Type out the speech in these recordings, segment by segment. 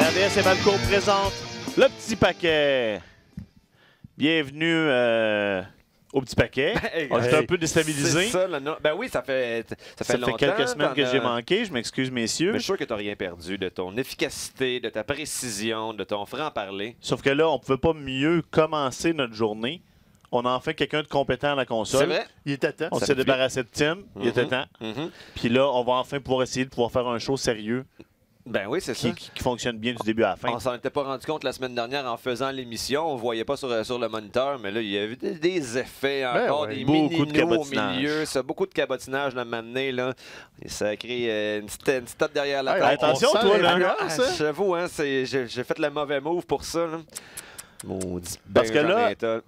RDS et Valco présentent le petit paquet. Bienvenue au petit paquet. On est un peu déstabilisé. Ça, ben oui, ça fait longtemps. Quelques semaines que j'ai manqué. Je m'excuse, messieurs. Mais je suis sûr que tu n'as rien perdu de ton efficacité, de ta précision, de ton franc-parler. Sauf que là, on ne pouvait pas mieux commencer notre journée. On a enfin quelqu'un de compétent à la console. C'est vrai. Il était temps. On s'est débarrassé de Tim. Il était temps. Puis là, on va enfin pouvoir essayer de pouvoir faire un show sérieux Ben oui, c'est ça. qui fonctionne bien du début à la fin. On s'en était pas rendu compte la semaine dernière en faisant l'émission. On voyait pas sur le moniteur, mais là, il y avait des effets encore, des beaucoup de mini-nous au cabotinage. milieu. Ça, beaucoup de cabotinage de m'amener, là. Et ça a créé une petite tape derrière la tête. Attention, on toi, sent là. l'influence, J'avoue, hein, j'ai fait le mauvais move pour ça. Là. Maudit Parce que là, Benjamin Toll.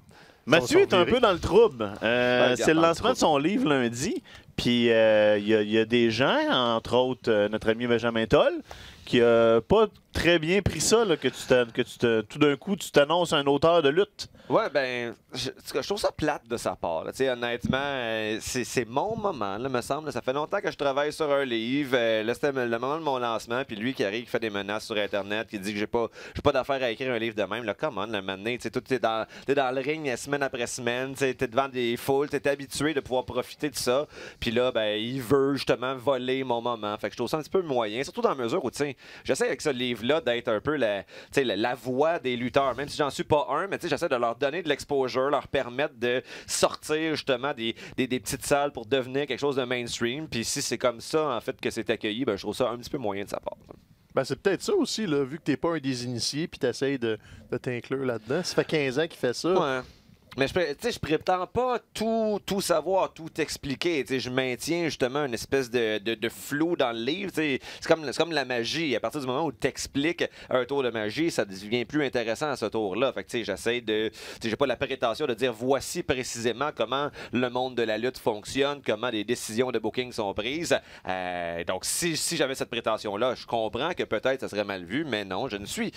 Mathieu est un virés. peu dans le trouble. regarde, C'est le dans le lancement de son livre lundi. Puis il y a des gens, entre autres notre ami Benjamin Toll, qui n'a pas très bien pris ça, là, tout d'un coup, tu t'annonces un auteur de lutte. Ouais, ben, je trouve ça plate de sa part. Là. Honnêtement, c'est mon moment, là, me semble. Là. Ça fait longtemps que je travaille sur un livre. Là, c'était le moment de mon lancement. Puis lui qui arrive, qui fait des menaces sur Internet, qui dit que j'ai pas d'affaire à écrire un livre de même. Là, come on, le moment, t'es dans le ring semaine après semaine. T'es devant des foules. T'es habitué de pouvoir profiter de ça. Puis là, ben, il veut justement voler mon moment. Fait que je trouve ça un petit peu moyen. Surtout dans la mesure où, j'essaie avec ce livre-là d'être un peu la voix des lutteurs. Même si j'en suis pas un, mais j'essaie de leur donner de l'exposure, leur permettre de sortir justement des petites salles pour devenir quelque chose de mainstream. Puis si c'est comme ça, en fait, que c'est accueilli, ben, je trouve ça un petit peu moyen de sa part. Ben, c'est peut-être ça aussi, là, vu que t'es pas un des initiés puis t'essayes de t'inclure là-dedans. Ça fait 15 ans qu'il fait ça. Ouais. Mais je prétends pas tout savoir, tout expliquer. Je maintiens justement une espèce de flou dans le livre. C'est comme la magie. À partir du moment où tu expliques un tour de magie, ça devient plus intéressant à ce tour-là. Fait que j'essaie de. J'ai pas la prétention de dire voici précisément comment le monde de la lutte fonctionne, comment les décisions de booking sont prises. Donc si j'avais cette prétention-là, je comprends que peut-être ça serait mal vu, mais non, je ne suis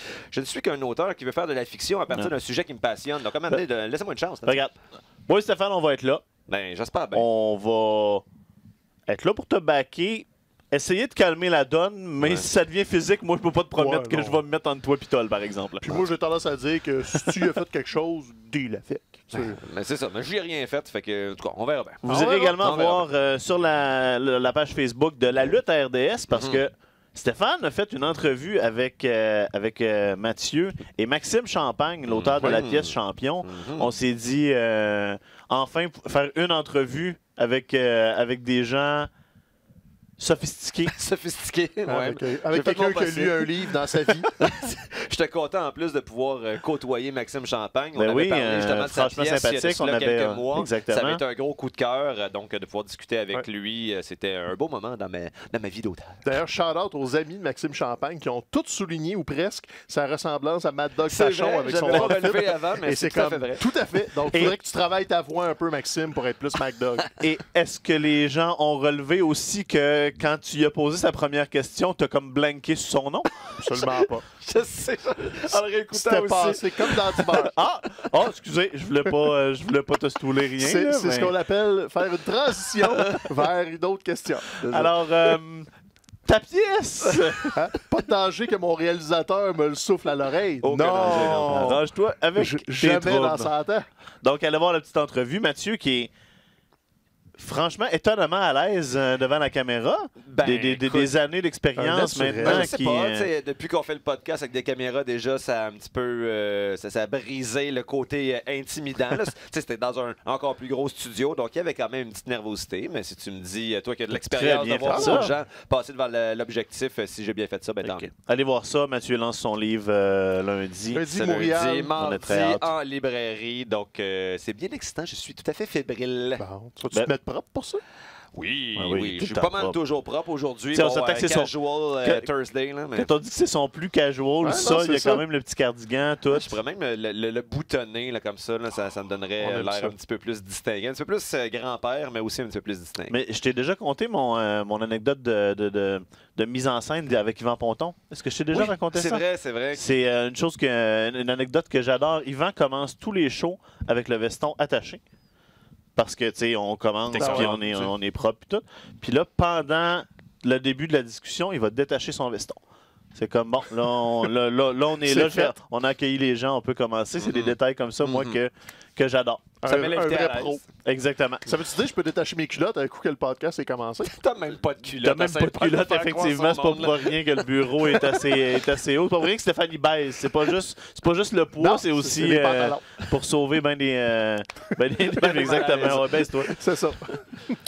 qu'un auteur qui veut faire de la fiction à partir d'un sujet qui me passionne. Donc, comment laissez-moi une chance. Regarde, moi et Stéphane, on va être là. Ben, j'espère bien. On va être là pour te backer. Essayer de calmer la donne, mais si ça devient physique, moi, je peux pas te promettre que je vais me mettre entre toi et Toll, par exemple. Puis moi, j'ai tendance à dire que si tu as fait quelque chose, dis-le fait. Mais c'est ça, mais j'y ai rien fait, fait que, en tout cas, on verra bien. Vous irez également voir sur la page Facebook de la lutte à RDS, parce que Stéphane a fait une entrevue avec Mathieu et Maxime Champagne, l'auteur de la pièce Champion. On s'est dit, enfin, faire une entrevue avec des gens sophistiqués. Sophistiqué, ouais. Avec quelqu'un qui a lu un livre dans sa vie. J'étais content en plus de pouvoir côtoyer Maxime Champagne. On Ben avait parlé justement de sa franchement pièce sympathique. il y a quelques mois. Exactement. Ça avait été un gros coup de cœur, donc de pouvoir discuter avec lui, c'était un beau moment dans ma vie d'auteur. D'ailleurs, shout-out aux amis de Maxime Champagne qui ont tous souligné, ou presque, sa ressemblance à Mad Dog Fachon avec son outfit. outfit. Avant, mais Et c'est tout à comme fait vrai. tout à fait. Donc, il faudrait que tu travailles ta voix un peu, Maxime, pour être plus Mad Dog. Et est-ce que les gens ont relevé aussi que quand tu y as posé sa première question, tu as comme blanqué sur son nom? Absolument pas. Je sais. En le réécoutant C'était aussi. passé comme dans du beurre. Excusez, je voulais pas te stouler rien. C'est là, ce mais- qu'on appelle faire une transition vers une autre question. Alors, ta pièce! Hein? Pas de danger que mon réalisateur me le souffle à l'oreille. Aucun danger, non. Arrange-toi avec tes Jamais troubles. dans 100 ans. Donc, allez voir la petite entrevue. Mathieu qui est franchement étonnamment à l'aise devant la caméra. Ben, Des années d'expérience un naturel. maintenant. Je sais qui, pas, tu sais, depuis qu'on fait le podcast avec des caméras, déjà, ça a un petit peu ça a brisé le côté intimidant. là. Tu sais, c'était dans un encore plus gros studio, donc il y avait quand même une petite nervosité. Mais si tu me dis, toi qui as de l'expérience de bien voir fait beaucoup de ça. gens passer devant l'objectif, si j'ai bien fait ça, ben tant mieux. Allez voir ça. Mathieu lance son livre lundi. Lundi, C'est Montréal. lundi, On mardi est très hâte. en librairie, donc c'est bien excitant. Je suis tout à fait fébrile. Bon, tu vas-tu te mettre propre pour ça? Oui, Ah oui, oui. tout Je suis le pas temps mal propre. toujours propre aujourd'hui. T'sais, on Bon, s'entend que c'est son- casual Thursday, là, mais... Quand on dit que c'est son plus casual, Ouais, ça, non, il y a c'est quand ça. même le petit cardigan, tout. Je pourrais même le boutonner là, comme ça, là, ça me donnerait On aime l'air ça. un petit peu plus distingué. Un petit peu plus grand-père, mais aussi un petit peu plus distingué. Mais je t'ai déjà conté mon anecdote de mise en scène avec Yvan Ponton. Est-ce que je t'ai déjà Oui, raconté ça? c'est vrai. C'est une anecdote que j'adore. Yvan commence tous les shows avec le veston attaché. Parce que, tu sais, on commence, puis on est propre, puis tout. Puis là, pendant le début de la discussion, il va détacher son veston. C'est comme, bon, là, on est C'est là, fait. on a accueilli les gens, on peut commencer. C'est des détails comme ça, moi, que j'adore. Ça met l'invité vrai à l'aise. pro. Exactement. Ça veut-tu dire que je peux détacher mes culottes un coup que le podcast est commencé? T'as même pas de culotte. T'as même pas de culotte, effectivement. C'est pas pour rien que le bureau est assez haut. C'est pas pour rien que Stéphanie baisse. C'est pas juste le poids, Non, c'est aussi les pantalons. pour sauver exactement. Ouais, baisse-toi. C'est ça.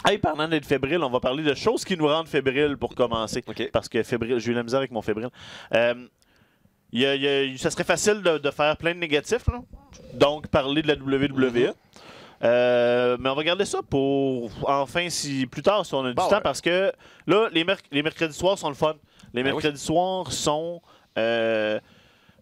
Hey, parlant d'être fébrile, on va parler de choses qui nous rendent fébriles pour commencer. OK. Parce que fébrile, j'ai eu la misère avec mon fébrile. Ça serait facile de faire plein de négatifs, là. Donc parler de la WWE. Mais on va garder ça pour enfin, plus tard, si on a du temps, ouais. parce que là, les mercredis soirs sont le fun. Les mercredis soirs sont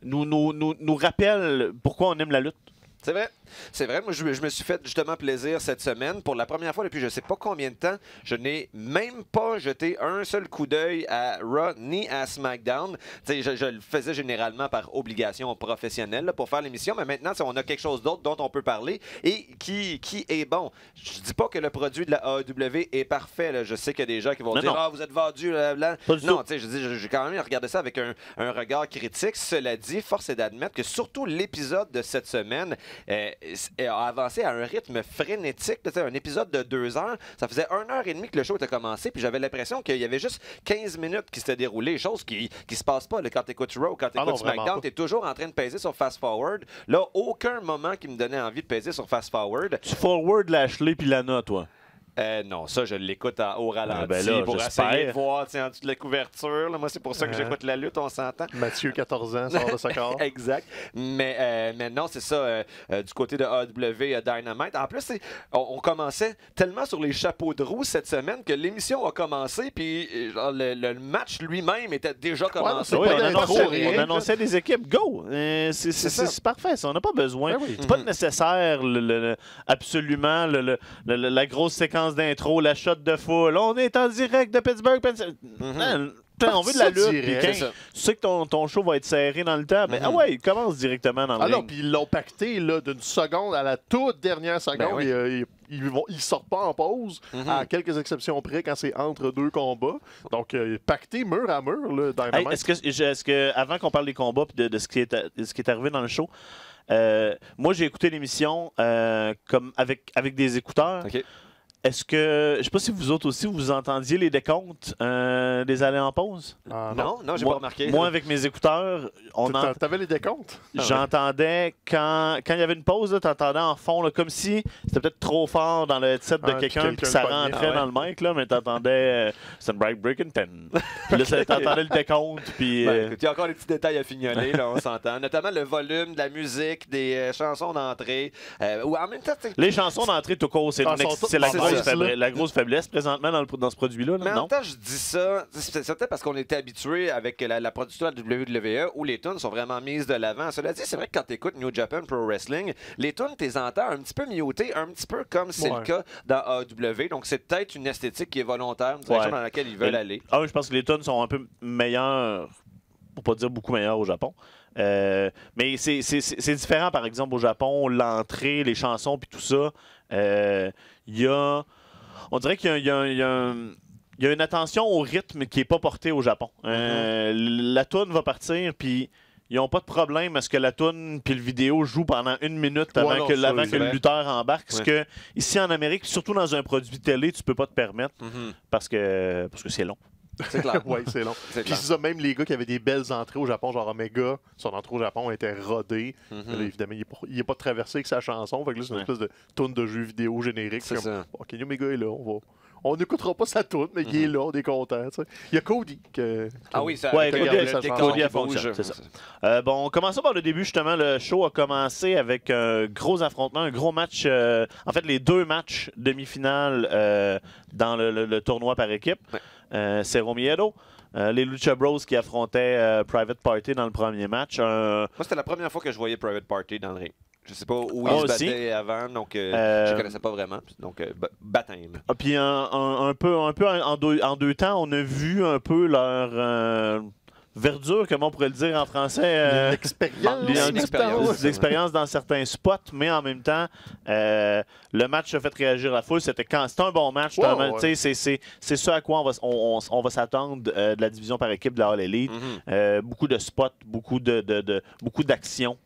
nous rappellent pourquoi on aime la lutte. C'est vrai. C'est vrai. Moi, je me suis fait justement plaisir cette semaine. Pour la première fois depuis je ne sais pas combien de temps, je n'ai même pas jeté un seul coup d'œil à Raw ni à SmackDown. Je le faisais généralement par obligation professionnelle là, pour faire l'émission, mais maintenant, on a quelque chose d'autre dont on peut parler et qui est bon. Je dis pas que le produit de la AEW est parfait. Là. Je sais qu'il y a des gens qui vont dire « Ah, vous êtes vendu, blablabla. » Non, j'ai quand même regardé ça avec un regard critique. Cela dit, force est d'admettre que surtout l'épisode de cette semaine a avancé à un rythme frénétique. Un épisode de 2 heures, ça faisait 1h30 que le show était commencé, puis j'avais l'impression qu'il y avait juste 15 minutes qui s'étaient déroulées, chose qui se passe pas. Là, quand tu écoutes Raw, quand tu écoutes SmackDown, tu es toujours en train de peser sur Fast Forward. Là, aucun moment qui me donnait envie de peser sur Fast Forward. Tu forward Lashley puis Lana, toi. Non, ça, je l'écoute au ralenti ben là, pour j'espère. essayer de voir en dessous de la couverture. Là. Moi, c'est pour ça que j'écoute la lutte, on s'entend. Mathieu, 14 ans, sort de ce corps. Exact. Mais non, c'est ça, du côté de AEW Dynamite. En plus, on commençait tellement sur les chapeaux de roue cette semaine que l'émission a commencé, puis le match lui-même était déjà commencé. Ouais, on annonçait des équipes. Go! C'est parfait, ça. On n'a pas besoin. Ben oui. C'est pas nécessaire absolument la grosse séquence d'intro, la shot de foule. On est en direct de Pittsburgh, Pennsylvanie. On veut de la lutte. Puis quand tu sais que ton show va être serré dans le temps, ah ouais, il commence directement dans le ring. Puis ils l'ont pacté là, d'une seconde à la toute dernière seconde. Ils sortent pas en pause, à quelques exceptions près, quand c'est entre 2 combats. Donc, pacté mur à mur, là, Dynamite. Est-ce que avant qu'on parle des combats et de ce qui est arrivé dans le show, moi, j'ai écouté l'émission comme avec des écouteurs. OK. Est-ce que, je sais pas si vous autres aussi, vous entendiez les décomptes des allées en pause? Non, j'ai pas remarqué. Moi, avec mes écouteurs, T'avais les décomptes? J'entendais, quand il y avait une pause, tu entendais en fond, là, comme si c'était peut-être trop fort dans le headset de quelqu'un, puis ça rentrait dans le mic, là, mais t'entendais Sunbright Breaking 10. Puis là, t'entendais le décompte. Puis, écoute, il y a encore des petits détails à fignoler, là, on s'entend. Notamment le volume de la musique, des chansons d'entrée. Ou en même temps, les chansons d'entrée, tout court, c'est la grosse faiblesse présentement dans ce produit-là. Mais en non? même temps, je dis ça, c'est peut-être parce qu'on était habitué avec la production de la WWE où les tunes sont vraiment mises de l'avant. Cela dit, c'est vrai que quand tu écoutes New Japan Pro Wrestling, les tunes, tu les entends un petit peu mutées, un petit peu comme c'est le cas dans AEW. Donc, c'est peut-être une esthétique qui est volontaire, une direction dans laquelle ils veulent aller. Je pense que les tunes sont un peu meilleures, pour pas dire beaucoup meilleures au Japon. Mais c'est différent, par exemple, au Japon, l'entrée, les chansons, puis tout ça. On dirait qu'il y a une attention au rythme qui n'est pas portée au Japon. La toune va partir, puis ils n'ont pas de problème à ce que la toune puis le vidéo jouent pendant 1 minute avant que le lutteur embarque. Ce que, ici en Amérique, surtout dans un produit télé, tu peux pas te permettre parce que c'est long. C'est clair. Oui, c'est long. Puis c'est ça, même les gars qui avaient des belles entrées au Japon, genre Omega, son entrée au Japon était rodée. Là, évidemment, il n'est pas traversé avec sa chanson. Fait que là, c'est une espèce de tourne de jeu vidéo générique. C'est ça. Kenny Omega est là, on n'écoutera pas sa tourne, mais il est là, on est content. Il y a Cody Cody a fonctionné, c'est ça. Bon, commençons par le début, justement. Le show a commencé avec un gros affrontement, un gros match. En fait, les 2 matchs demi-finales dans le tournoi par équipe. Cero Miedo. Les Lucha Bros qui affrontaient Private Party dans le premier match. Moi, c'était la première fois que je voyais Private Party dans le ring. Je sais pas où ils se battaient avant, donc je connaissais pas vraiment. Donc, baptême. Puis un peu en deux temps, on a vu un peu leur verdure, comment on pourrait le dire en français? L'expérience dans certains spots, mais en même temps, le match a fait réagir la foule. C'était un bon match. C'est ce à quoi on va s'attendre de la division par équipe de la All Elite. Beaucoup de spots, beaucoup d'actions.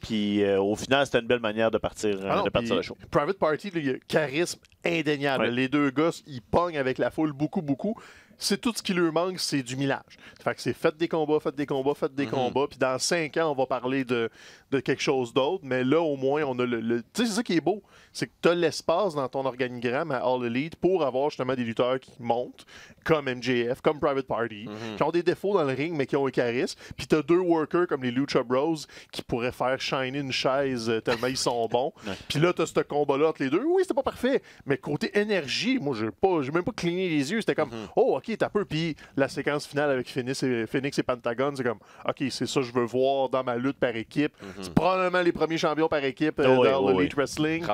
Puis au final, c'était une belle manière de partir le show. Private Party, il y a charisme indéniable. Ouais. Les deux gars, ils pognent avec la foule beaucoup. C'est tout ce qui leur manque, c'est du millage. Fait que c'est faites des combats. Puis dans 5 ans, on va parler de quelque chose d'autre. Mais là, au moins, on a tu sais, c'est ça qui est beau. C'est que tu as l'espace dans ton organigramme à All Elite pour avoir justement des lutteurs qui montent, comme MJF, comme Private Party, qui ont des défauts dans le ring, mais qui ont un charisme. Puis tu as 2 workers comme les Lucha Bros qui pourraient faire shiner une chaise tellement ils sont bons. Puis là, tu as ce combat-là entre les deux. Oui, c'était pas parfait. Mais côté énergie, moi, j'ai même pas cligné les yeux. C'était comme, oh, OK, t'as peu. Puis la séquence finale avec Phoenix et Pentagon, c'est comme, OK, c'est ça que je veux voir dans ma lutte par équipe. C'est probablement les premiers champions par équipe dans l'Elite Wrestling.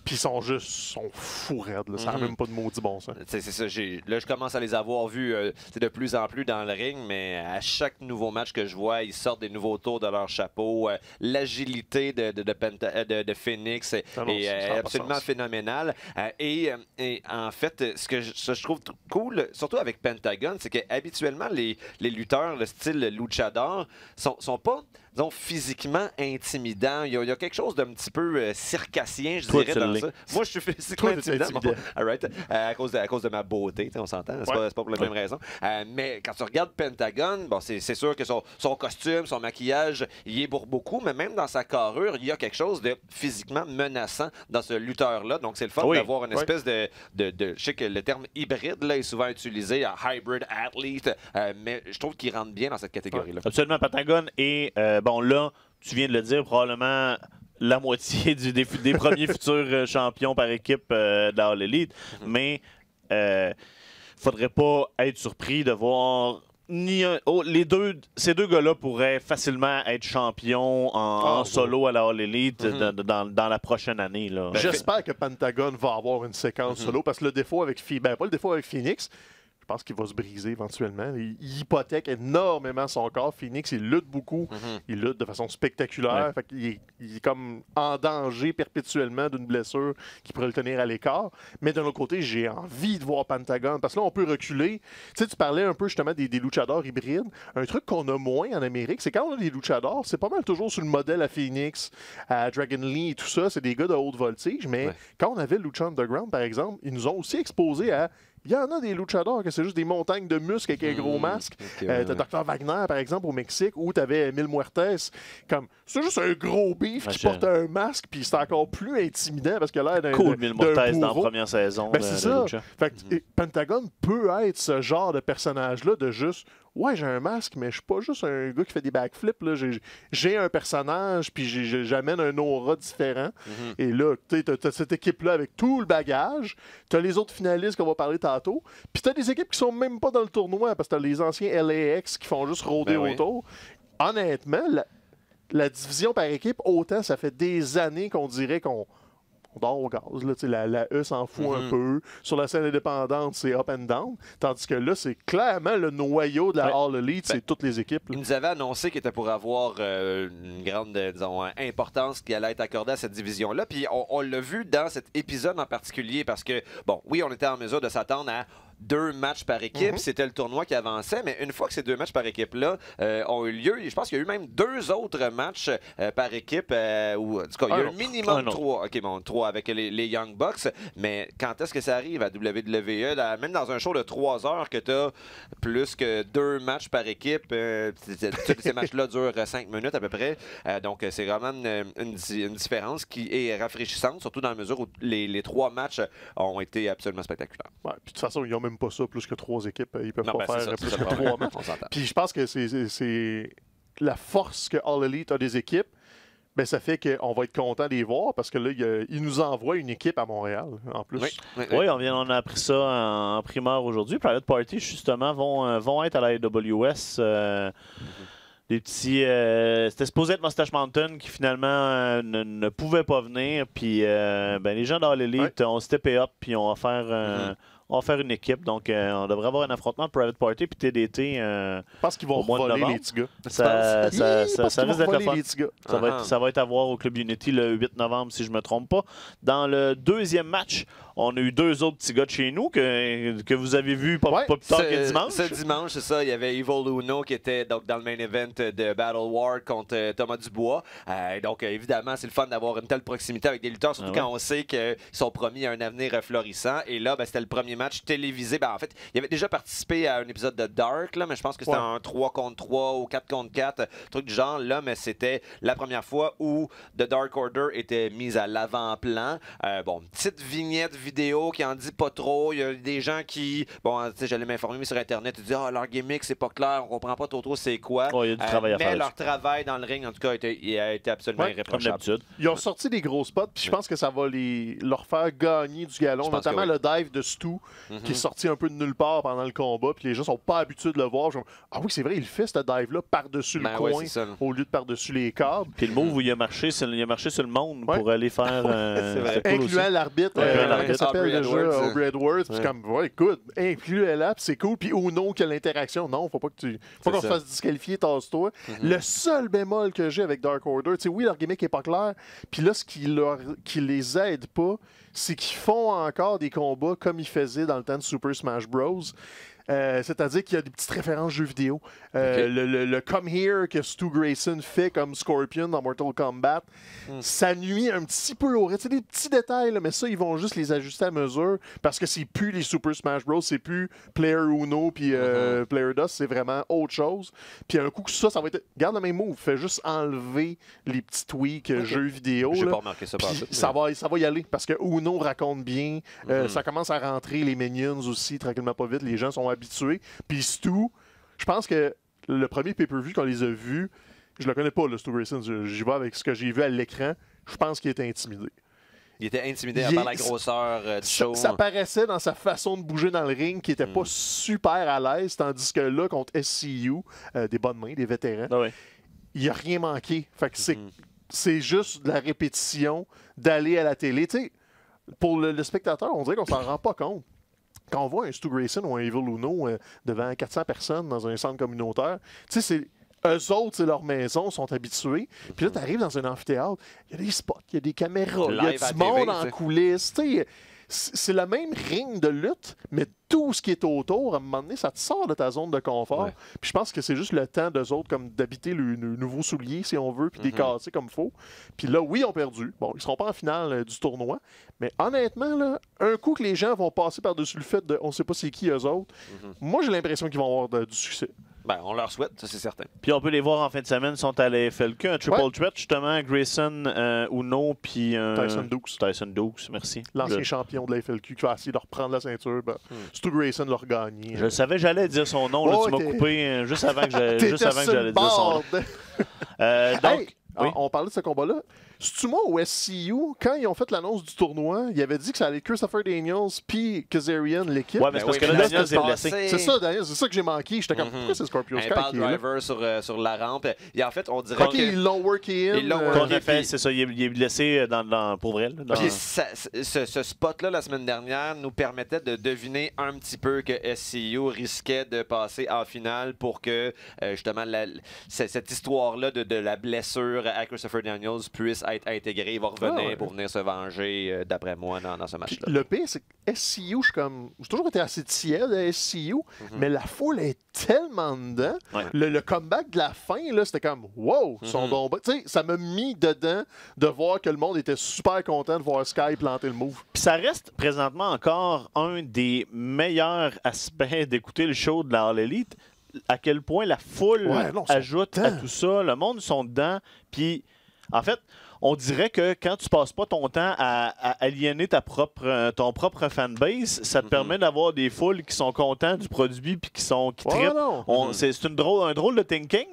Puis ils sont fous raides. Là. Ça n'a même pas de maudit bon sens. C'est ça. Là, je commence à les avoir vus de plus en plus dans le ring, mais à chaque nouveau match que je vois, ils sortent des nouveaux tours de leur chapeau. L'agilité de Phoenix est absolument phénoménale. Et en fait, ce que je trouve cool, surtout avec Pentagon, c'est qu'habituellement, les lutteurs, le style luchador, sont pas, disons, physiquement intimidants. Il y a quelque chose d'un petit peu circassien, je dirais, dans ça. Moi, je suis physiquement intimidant. À cause de ma beauté, on s'entend. C'est pas pour la même raison. Mais quand tu regardes Pentagon, bon, c'est sûr que son costume, son maquillage, il est pour beaucoup, mais même dans sa carrure, il y a quelque chose de physiquement menaçant dans ce lutteur-là. Donc, c'est le fun d'avoir une espèce de... Je sais que le terme hybride là, est souvent utilisé, hybrid athlete, mais je trouve qu'il rentre bien dans cette catégorie-là. Absolument. Pentagon est, bon, là, tu viens de le dire, probablement la moitié des premiers futurs champions par équipe dans l'Elite, mais faudrait pas être surpris de voir... ces deux gars-là pourraient facilement être champions en solo à la All Elite dans la prochaine année. J'espère que Pentagon va avoir une séquence solo, parce que le défaut avec pas le défaut avec Phoenix, je pense qu'il va se briser éventuellement. Il hypothèque énormément son corps. Phoenix, il lutte beaucoup. Il lutte de façon spectaculaire. Fait qu'il est comme en danger perpétuellement d'une blessure qui pourrait le tenir à l'écart. Mais d'un autre côté, j'ai envie de voir Pentagon. Parce que là, on peut reculer. Tu sais, tu parlais un peu justement des luchadors hybrides. Un truc qu'on a moins en Amérique, c'est quand on a des luchadors, c'est pas mal toujours sur le modèle à Phoenix, à Dragon Lee et tout ça. C'est des gars de haute voltige. Mais quand on avait Lucha Underground, par exemple, ils nous ont aussi exposé à... Il y en a des luchadors que c'est juste des montagnes de muscles avec un gros masque. T'as Dr. Wagner, par exemple, au Mexique, où t'avais Mil Muertes. C'est juste un gros beef qui porte un masque, puis c'est encore plus intimidant parce qu'il a l'air d'un cool, Mil Muertes dans la première saison. C'est ça. Fait que, Pentagon peut être ce genre de personnage-là de juste... Ouais, j'ai un masque, mais je suis pas juste un gars qui fait des backflips. Là. J'ai un personnage, puis j'amène un aura différent. Et là, tu as cette équipe-là avec tout le bagage. Tu as les autres finalistes qu'on va parler tantôt. Puis tu as des équipes qui sont même pas dans le tournoi, parce que tu as les anciens LAX qui font juste rôder autour. Honnêtement, la division par équipe, autant ça fait des années qu'on dirait qu'on dort au gaz. Là, la E s'en fout un peu. Sur la scène indépendante, c'est up and down. Tandis que là, c'est clairement le noyau de la All Elite, c'est toutes les équipes. Là. Ils nous avaient annoncé qu'il était pour avoir une grande importance qui allait être accordée à cette division-là. Puis on l'a vu dans cet épisode en particulier parce que, bon, oui, on était en mesure de s'attendre à 2 matchs par équipe. C'était le tournoi qui avançait, mais une fois que ces 2 matchs par équipe-là ont eu lieu, je pense qu'il y a eu même 2 autres matchs par équipe, ou en tout cas, il y a eu un minimum 3. OK, bon, 3 avec les Young Bucks, mais quand est-ce que ça arrive à WWE? Même dans un show de 3 heures que tu as plus que 2 matchs par équipe, ces matchs-là durent 5 minutes à peu près, donc c'est vraiment une différence qui est rafraîchissante, surtout dans la mesure où les 3 matchs ont été absolument spectaculaires. Ouais, puis de toute façon, ils n'ont même pas ça, plus que 3 équipes. Ils peuvent pas faire plus que 3 matchs. Puis je pense que c'est la force que All Elite a des équipes. Ben, ça fait qu'on va être content de les voir parce que là, ils nous envoient une équipe à Montréal, en plus. Oui, on a appris ça en primeur aujourd'hui. Private Party, justement, vont être à la AWS. Des petits... c'était supposé être Mustache Mountain qui, finalement, ne pouvait pas venir. Puis les gens d'All Elite ont steppé up puis ont offert... On va faire une équipe. Donc, on devrait avoir un affrontement de Private Party puis TDT. Je pense qu'ils vont au mois de voler novembre. les petits gars. Ça Ça risque d'être le fun. les petits gars. Ça va être à voir au Club Unity le 8 novembre, si je ne me trompe pas. Dans le deuxième match, on a eu 2 autres petits gars de chez nous que vous avez vus pas plus tard que dimanche. Ce dimanche, c'est ça. Il y avait Evil Uno qui était donc, dans le main event de Battle War contre Thomas Dubois. Donc, évidemment, c'est le fun d'avoir une telle proximité avec des lutteurs, surtout quand on sait qu'ils sont promis à un avenir florissant. Et là, c'était le premier match télévisé. En fait, il avait déjà participé à un épisode de Dark, là, mais je pense que c'était un 3 contre 3 ou 4 contre 4, truc du genre. Là, mais c'était la première fois où The Dark Order était mise à l'avant-plan. Petite vignette vidéo qui en dit pas trop. Il y a des gens qui, j'allais m'informer sur Internet, ils disent leur gimmick, c'est pas clair, on comprend pas trop c'est quoi. Il y a du travail à faire. Mais leur travail dans le ring, en tout cas, a été absolument irréprochable. Ils ont sorti des gros spots, puis je pense que ça va leur faire gagner du galon, notamment le dive de Stu, qui est sorti un peu de nulle part pendant le combat, puis les gens sont pas habitués de le voir. Ah oui, c'est vrai, il fait ce dive-là par-dessus le coin, au lieu de par-dessus les câbles. Puis le move où il a marché sur le monde pour aller faire... incluant l'arbitre, qui s'appelle déjà Aubrey Edwards. Puis comme, écoute, inclus-le là, puis c'est cool. Puis Uno qui a l'interaction. Non, faut pas qu'on se fasse disqualifier, tasse-toi. Le seul bémol que j'ai avec Dark Order, oui, leur gimmick est pas clair. Puis là, ce qui les aide pas, c'est qu'ils font encore des combats comme ils faisaient dans le temps de Super Smash Bros. C'est-à-dire qu'il y a des petites références jeux vidéo. Le Come Here que Stu Grayson fait comme Scorpion dans Mortal Kombat, ça nuit un petit peu au rythme. C'est des petits détails, là, mais ça, ils vont juste les ajuster à mesure parce que c'est plus les Super Smash Bros, c'est plus Player Uno puis Player Dust, c'est vraiment autre chose. Puis un coup que ça va être... Garde le même move, fais juste enlever les petits tweaks jeux vidéo. J'ai pas remarqué ça par ça va y aller parce que Uno raconte bien. Ça commence à rentrer les minions aussi, tranquillement pas vite. Les gens sont habitués. Puis Stu, je pense que le premier pay-per-view qu'on les a vus, je le connais pas, le Stu Grayson. J'y vais avec ce que j'ai vu à l'écran. Je pense qu'il était intimidé. Il était intimidé par la grosseur du show. Ça paraissait dans sa façon de bouger dans le ring qui était pas super à l'aise, tandis que là, contre SCU, des bonnes mains, des vétérans, il a rien manqué. Fait que c'est juste de la répétition d'aller à la télé. Tu sais, pour le spectateur, on dirait qu'on s'en rend pas compte. Quand on voit un Stu Grayson ou un Evil Uno devant 400 personnes dans un centre communautaire, tu sais, eux autres, c'est leur maison, sont habitués. Puis là, tu arrives dans un amphithéâtre, il y a des spots, il y a des caméras, il y a du monde en coulisses. Tu sais, c'est le même ring de lutte, mais tout ce qui est autour, à un moment donné, ça te sort de ta zone de confort. Puis je pense que c'est juste le temps d'eux autres comme d'habiter le nouveau soulier, si on veut, puis des casser comme il faut. Puis là, oui, ils ont perdu. Bon, ils ne seront pas en finale du tournoi. Mais honnêtement, là, un coup que les gens vont passer par-dessus le fait de on ne sait pas c'est qui eux autres, moi, j'ai l'impression qu'ils vont avoir du succès. On leur souhaite, ça c'est certain. Puis on peut les voir en fin de semaine, ils sont à la FLQ, un triple threat justement, Grayson, Uno, puis Tyson Dukes, merci. L'ancien champion de la FLQ qui va essayer de reprendre la ceinture. Stu Grayson l'a regagné. Je savais que j'allais dire son nom, là, tu m'as coupé juste avant que j'allais dire son nom. Donc, on parlait de ce combat-là. C'est-tu moi ou SCU, quand ils ont fait l'annonce du tournoi, ils avaient dit que ça allait Christopher Daniels puis Kazarian, l'équipe. Ouais, mais c'est parce que là, Daniels est blessé. C'est ça, Daniels, c'est ça que j'ai manqué. J'étais comme, pourquoi c'est Scorpio Sky qui est là? driver sur la rampe. Et en fait, on dirait que... ils l'ont worké in. C'est ça, il est blessé pour vrai. Puis ce spot-là, la semaine dernière, nous permettait de deviner un petit peu que SCU risquait de passer en finale pour que, justement, cette histoire-là de la blessure à Christopher Daniels puisse être intégré. Il va revenir pour venir se venger, d'après moi, dans ce match-là. Le pire, c'est que SCU, j'ai toujours été assez tiède de SCU, mais la foule est tellement dedans. Le comeback de la fin, là, c'était comme wow, son bon. Tu sais, ça m'a mis dedans de voir que le monde était super content de voir Sky planter le move. Puis ça reste présentement encore un des meilleurs aspects d'écouter le show de la All Elite. À quel point la foule ajoute à tout ça. Le monde sont dedans. Puis, en fait, on dirait que quand tu passes pas ton temps à aliéner ton propre fanbase, ça te permet d'avoir des foules qui sont contents du produit puis qui trippent. C'est un drôle de thinking.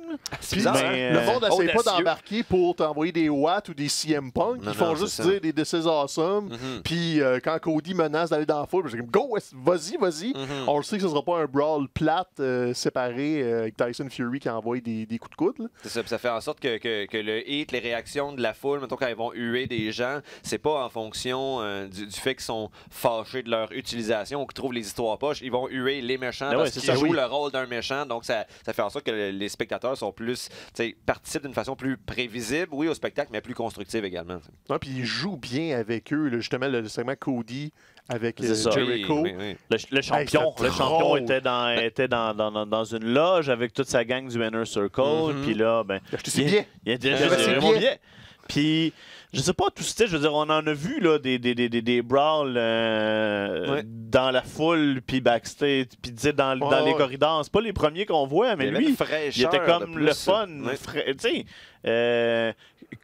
Le monde n'essaie pas d'embarquer pour t'envoyer des Watts ou des CM Punk. Ils font juste dire des This is awesome. Puis quand Cody menace d'aller dans la foule, je dis go, vas-y. On le sait que ce sera pas un brawl plate séparé avec Tyson Fury qui envoie des coups de coude. C'est ça, ça fait en sorte que le hit, les réactions de la foule foule, mettons, quand ils vont huer des gens, c'est pas en fonction du fait qu'ils sont fâchés de leur utilisation ou qu'ils trouvent les histoires poches. Ils vont huer les méchants parce qu'ils jouent le rôle d'un méchant. Donc, ça fait en sorte que les spectateurs sont plus, participent d'une façon plus prévisible, oui, au spectacle, mais plus constructive également. Ouais, puis ils jouent bien avec eux. Là, justement, le segment Cody avec Jericho. Oui. Le champion, était dans une loge avec toute sa gang du Inner Circle. Puis là, ben, il était vraiment bien. Puis, je sais pas, tout ce je veux dire, on en a vu là, des brawls dans la foule, puis backstage, puis dans les corridors. C'est pas les premiers qu'on voit, mais lui, il était comme le fun. Tu sais,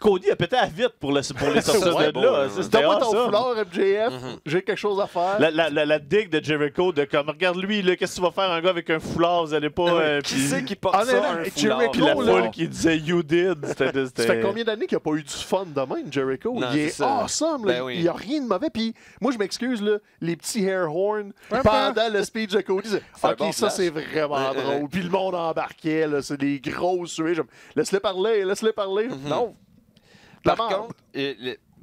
Cody a pété à vite pour les sortir de là. Donne-moi ton foulard, MJF. J'ai quelque chose à faire. La digue de Jericho, de comme, regarde lui, qu'est-ce que tu vas faire un gars avec un foulard? Vous allez pas. Qui c'est qui porte ça, un foulard? Puis la foule qui disait You did. Ça fait combien d'années qu'il n'y a pas eu du fun de même, Jericho? Non, il est awesome. Là. Il n'y a rien de mauvais. Puis moi, je m'excuse, là, les petits hair horns pendant le speech de Cody. OK, bon ça, c'est vraiment drôle. Puis le monde embarquait. C'est des grosses suées. Laisse-les parler. Non. Par contre,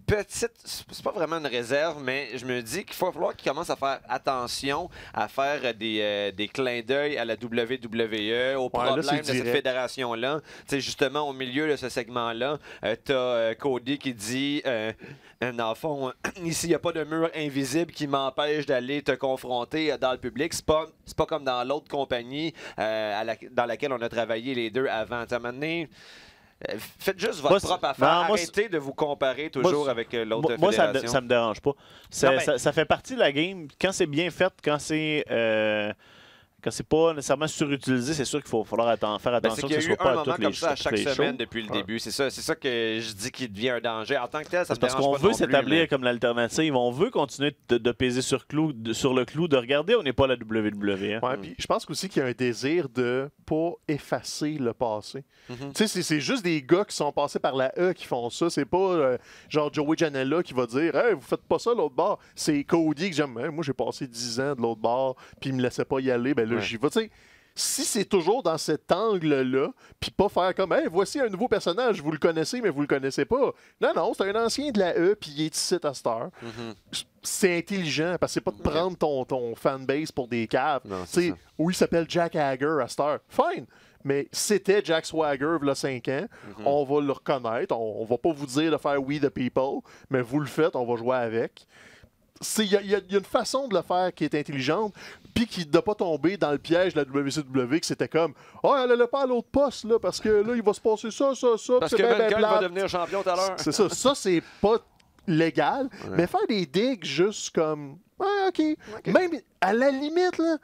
petite, c'est pas vraiment une réserve, mais je me dis qu'il va falloir qu'ils commencent à faire attention à faire des clins d'œil à la WWE, aux problèmes de cette fédération-là. Justement, au milieu de ce segment-là, t'as Cody qui dit, dans le fond, ici, il n'y a pas de mur invisible qui m'empêche d'aller te confronter dans le public. C'est pas comme dans l'autre compagnie dans laquelle on a travaillé les deux avant. À un moment donné, faites juste votre propre affaire. Arrêtez de vous comparer toujours avec l'autre fédération. Moi, ça me dérange pas. Ça fait partie de la game. Quand c'est bien fait, quand c'est pas nécessairement surutilisé, c'est sûr qu'il faut falloir faire attention que ce soit pas à toutes les comme ça à chaque semaine depuis le début. C'est ça que je dis qui devient un danger. En tant que tel, ça me dérange pas. Parce qu'on veut s'établir comme l'alternative. On veut continuer de peser sur le clou, de regarder, on n'est pas la WWE. Ouais, puis je pense aussi qu'il y a un désir de pas effacer le passé. Tu sais, c'est juste des gars qui sont passés par la E qui font ça. C'est pas genre Joey Janela qui va dire hey, vous faites pas ça l'autre bord. C'est Cody que j'aime. Moi, j'ai passé 10 ans de l'autre bord, puis il me laissait pas y aller. Ben là, j'y vais. Tu sais, si c'est toujours dans cet angle-là, puis pas faire comme hey, voici un nouveau personnage, vous le connaissez, mais vous le connaissez pas. Non, c'est un ancien de la E, puis il est ici à cette heure. C'est intelligent, parce que c'est pas de prendre ton fanbase pour des caves. Oui, il s'appelle Jack Hager à cette heure. Fine. Mais c'était Jack Swagger, il y a 5 ans. On va le reconnaître. On va pas vous dire de faire We the People, mais vous le faites, on va jouer avec. Il y a une façon de le faire qui est intelligente, puis qui ne doit pas tomber dans le piège de la WCW, que c'était comme « Oh, elle n'a pas à l'autre poste, là, parce que là, il va se passer ça. » Parce que Melkel va devenir champion tout à l'heure. C'est ça. Ça, c'est pas légal. Mais faire des digues juste comme « Ah, OK. » Même à la limite, là,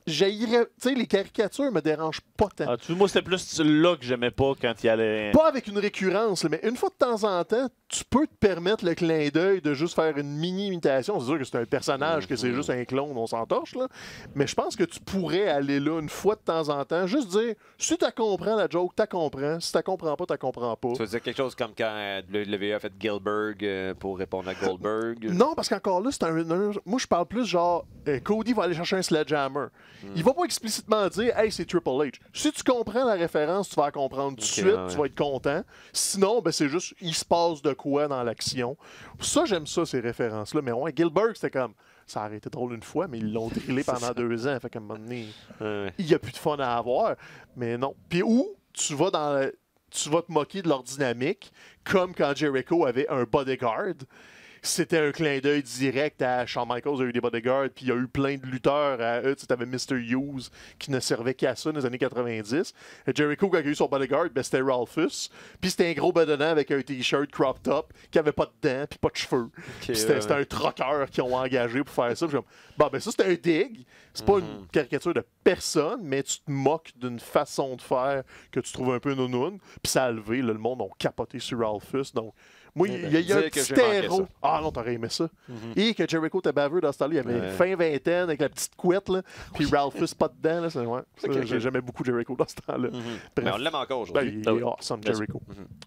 j'haïrais. Tu sais, les caricatures me dérangent pas tant. Moi, c'était plus là que j'aimais pas quand il allait. Pas avec une récurrence, mais une fois de temps en temps, tu peux te permettre le clin d'œil de juste faire une mini-imitation. C'est sûr que c'est un personnage, que c'est juste un clone, on s'entorche, là. Mais je pense que tu pourrais aller là une fois de temps en temps, juste dire si tu comprends la joke, tu comprends. Si tu comprends pas, tu comprends pas. Tu veux dire quelque chose comme quand WWE a fait Gillberg pour répondre à Goldberg? Non, parce qu'encore là, c'est moi, je parle plus genre Cody va aller chercher un sledgehammer. Il va pas explicitement dire hey, c'est Triple H. Si tu comprends la référence, tu vas la comprendre tout de suite, tu vas être content. Sinon, ben, c'est juste il se passe de quoi dans l'action. Ça, j'aime ça, ces références-là. Mais ouais, Gillberg, c'était comme ça a été drôle une fois, mais ils l'ont drillé pendant 2 ans. Fait qu'à un moment donné, il n'y a plus de fun à avoir. Mais non. Puis où tu vas tu vas te moquer de leur dynamique, comme quand Jericho avait un bodyguard. C'était un clin d'œil direct à Shawn Michaels a eu des bodyguards, puis il y a eu plein de lutteurs à eux. Tu avais Mr. Hughes qui ne servait qu'à ça dans les années 90. Et Jericho, quand il a eu son bodyguard, ben, c'était Ralphus. Puis c'était un gros bedonnant avec un t-shirt crop top qui avait pas de dents puis pas de cheveux. C'était un troqueur qu'ils ont engagé pour faire ça. Puis bon, ben ça, c'était un dig. C'est pas une caricature de personne, mais tu te moques d'une façon de faire que tu trouves un peu nounoun. Puis ça a levé. Là, le monde a capoté sur Ralphus. Donc, moi, il y a un petit héros. Ah non, t'aurais aimé ça. Et que Jericho était baveux dans ce temps-là. Il avait fin vingtaine avec la petite couette. Là, puis Ralphus pas dedans. Là, j'aimais beaucoup Jericho dans ce temps-là. Mais on l'aime encore aujourd'hui. Il est awesome, Jericho.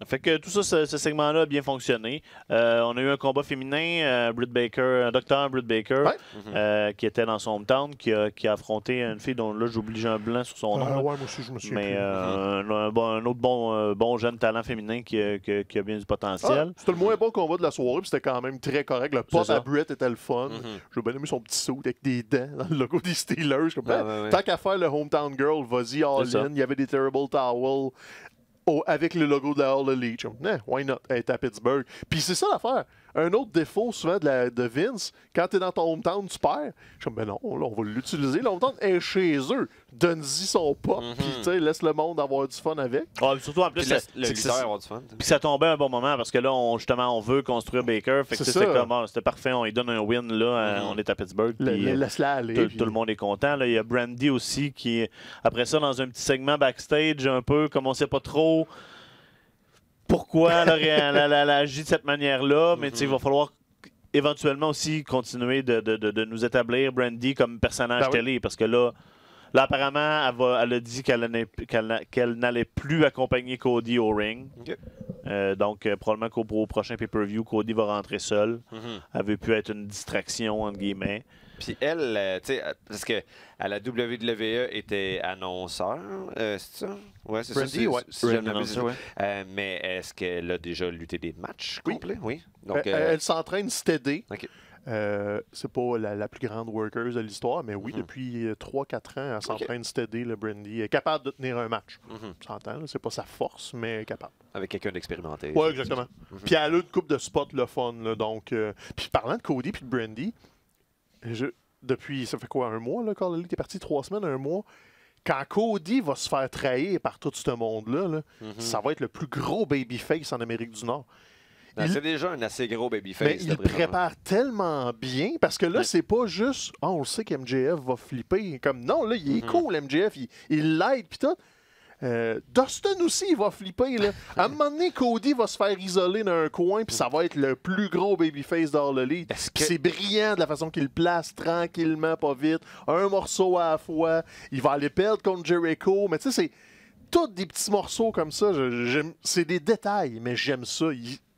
Fait que tout ça, ce segment-là a bien fonctionné. On a eu un combat féminin, Britt Baker, Dr. Britt Baker, qui était dans son hometown, qui a affronté une fille dont là j'oublie un blanc sur son nom. Ouais, moi aussi, je me souviens. Mais un autre bon jeune talent féminin qui a bien du potentiel. C'était le moins bon combat de la soirée, puis c'était quand même très correct. Le pop ça. à Brett était le fun. J'ai bien aimé son petit saut avec des dents dans le logo des Steelers. Comme, tant qu'à faire le Hometown Girl, vas-y all-in. Il y avait des Terrible Towels avec le logo de la All Elite. Why not? Elle est à Pittsburgh. Puis c'est ça l'affaire. Un autre défaut souvent de Vince, quand tu es dans ton hometown, tu perds. Je suis comme, ben non, là, on va l'utiliser. Le hometown est chez eux. Donne-y son pop, puis laisse le monde avoir du fun avec. Surtout en plus, le lutteur avoir du fun. Puis ça tombait à un bon moment parce que là, justement, on veut construire Baker. Fait que c'est comme, c'était parfait, on lui donne un win. Là, on est à Pittsburgh. Laisse-la aller. Tout le monde est content. Là. Il y a Brandy aussi qui, après ça, dans un petit segment backstage, un peu comme on sait pas trop pourquoi elle a agi de cette manière-là, mais il va falloir éventuellement aussi continuer de nous établir Brandy comme personnage télé, parce que là apparemment, elle a dit qu'elle n'allait plus accompagner Cody au ring. Donc, probablement qu'au prochain pay-per-view, Cody va rentrer seul. Elle veut plus être une distraction, entre guillemets. Puis elle, tu sais, parce que à la WWE était annonceur, c'est ça? Ouais, c'est Brandy, ça. Mais est-ce qu'elle a déjà lutté des matchs complets? Oui. Donc, elle s'entraîne steady. OK. C'est pas la plus grande worker de l'histoire, mais oui, depuis 3-4 ans, elle s'entraîne steady, le Brandy. Elle est capable de tenir un match. Tu s'entend, c'est pas sa force, mais elle est capable. Avec quelqu'un d'expérimenté. Oui, exactement. Puis elle a une coupe de spots le fun. Là, donc, puis parlant de Cody puis de Brandy, depuis, ça fait quoi, un mois, là, Carl Elite est parti 3 semaines, un mois. Quand Cody va se faire trahir par tout ce monde-là, ça va être le plus gros babyface en Amérique du Nord. C'est déjà un assez gros babyface. Mais il prépare tellement bien parce que là, c'est pas juste on le sait qu'MJF va flipper. Comme non, là, il est cool, MJF, il l'aide puis tout. Dustin aussi, il va flipper. Là. À un moment donné, Cody va se faire isoler dans un coin, puis ça va être le plus gros babyface d'All Elite. C'est brillant de la façon qu'il le place, tranquillement, pas vite, un morceau à la fois. Il va aller perdre contre Jericho, mais tu sais, c'est tous des petits morceaux comme ça. C'est des détails, mais j'aime ça.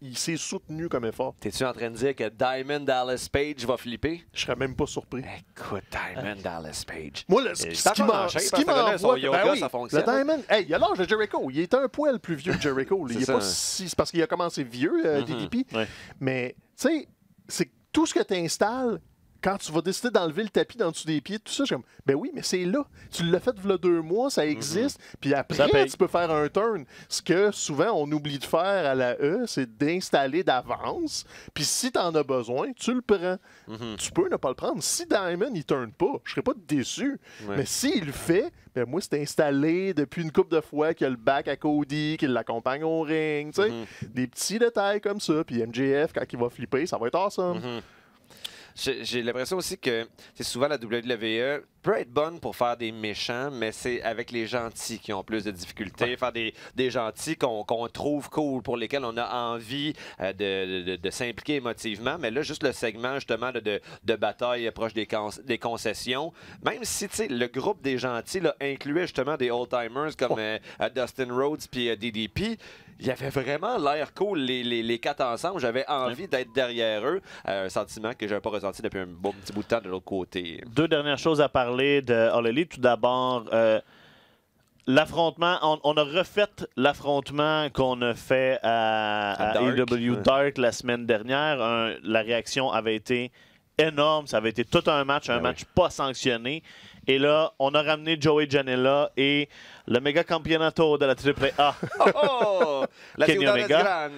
Il s'est soutenu comme effort. T'es-tu en train de dire que Diamond Dallas Page va flipper? Je serais même pas surpris. Écoute, Diamond Dallas Page. Moi, ce qui m'envoie... Son yoga, ça fonctionne. Le Diamond, il a l'âge de Jericho. Il est un poil plus vieux que Jericho. C'est parce qu'il a commencé vieux, DDP. Mais, tu sais, c'est tout ce que tu installes quand tu vas décider d'enlever le tapis dans dessous des pieds, tout ça, je suis comme, ben oui, mais c'est là. Tu l'as fait il y a 2 mois, ça existe. Puis après, tu peux faire un turn. Ce que souvent, on oublie de faire à la E, c'est d'installer d'avance. Puis si tu en as besoin, tu le prends. Tu peux ne pas le prendre. Si Diamond, il turn pas, je serais pas déçu. Mais s'il le fait, ben moi, c'est installé depuis une couple de fois qu'il y a le back à Cody, qu'il l'accompagne au ring. Tu sais, des petits détails comme ça. Puis MJF, quand il va flipper, ça va être awesome. J'ai l'impression aussi que c'est souvent la WWE peut être bonne pour faire des méchants, mais c'est avec les gentils qui ont plus de difficultés. Faire des gentils qu'on trouve cool, pour lesquels on a envie de s'impliquer émotivement. Mais là, juste le segment justement de bataille proche des concessions, même si le groupe des gentils là, incluait justement des old-timers comme Dustin Rhodes puis DDP, il y avait vraiment l'air cool, les 4 ensemble. J'avais envie d'être derrière eux. Un sentiment que je n'avais pas ressenti depuis un bon petit bout de temps de l'autre côté. 2 dernières choses à parler de All Elite. Tout d'abord, l'affrontement. On a refait l'affrontement qu'on a fait à AEW Dark la semaine dernière. La réaction avait été énorme. Ça avait été tout un match, match pas sanctionné. Et là, on a ramené Joey Janela et le méga campeonato de la AAA. La Kenny Omega.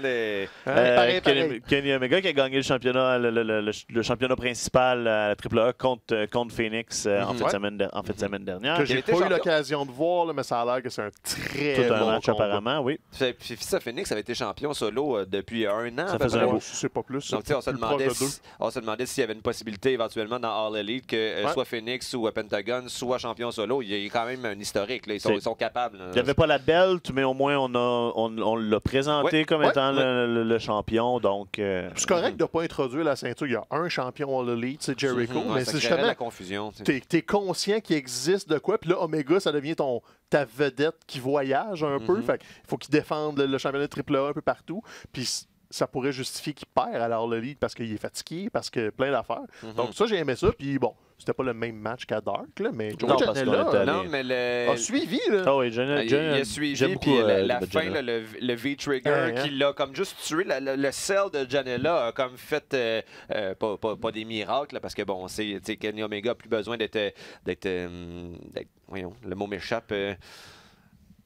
Kenny Omega qui a gagné le championnat, le championnat principal à la AAA contre Phoenix en fin de semaine dernière. Que j'ai pas eu l'occasion de voir, là, mais ça a l'air que c'est un très bon match combat. Apparemment, oui. Puis ça, Phoenix avait été champion solo depuis 1 an. Ça faisait un bout. C'est pas plus. Donc, on se demandait s'il y avait une possibilité éventuellement dans All Elite que soit Phoenix ou Pentagon soit champion solo. Il y a quand même un historique. Là. Ils sont capables. Il n'y avait pas la belt, mais au moins on l'a présenté comme étant le champion. Donc, c'est correct de ne pas introduire la ceinture. Il y a un champion All Elite, c'est Jericho. Mais c'est justement la confusion. Tu es conscient qu'il existe de quoi. Puis là, Omega, ça devient ta vedette qui voyage un peu. Fait il faut qu'il défende le championnat AAA un peu partout. Puis ça pourrait justifier qu'il perd alors le lead parce qu'il est fatigué, parce que plein d'affaires. Donc ça, j'ai aimé ça. Puis bon, c'était pas le même match qu'à Dark, là, mais Non, Joey parce qu'on Janela était allé- Non, mais a suivi. Là. Ah oui, il a suivi, j'aime puis beaucoup la fin, Janela. là, le V-Trigger qui l'a comme juste tué. Le sell de Janela a comme fait pas des miracles, là, parce que bon, c'est Kenny Omega a plus besoin d'être voyons, le mot m'échappe.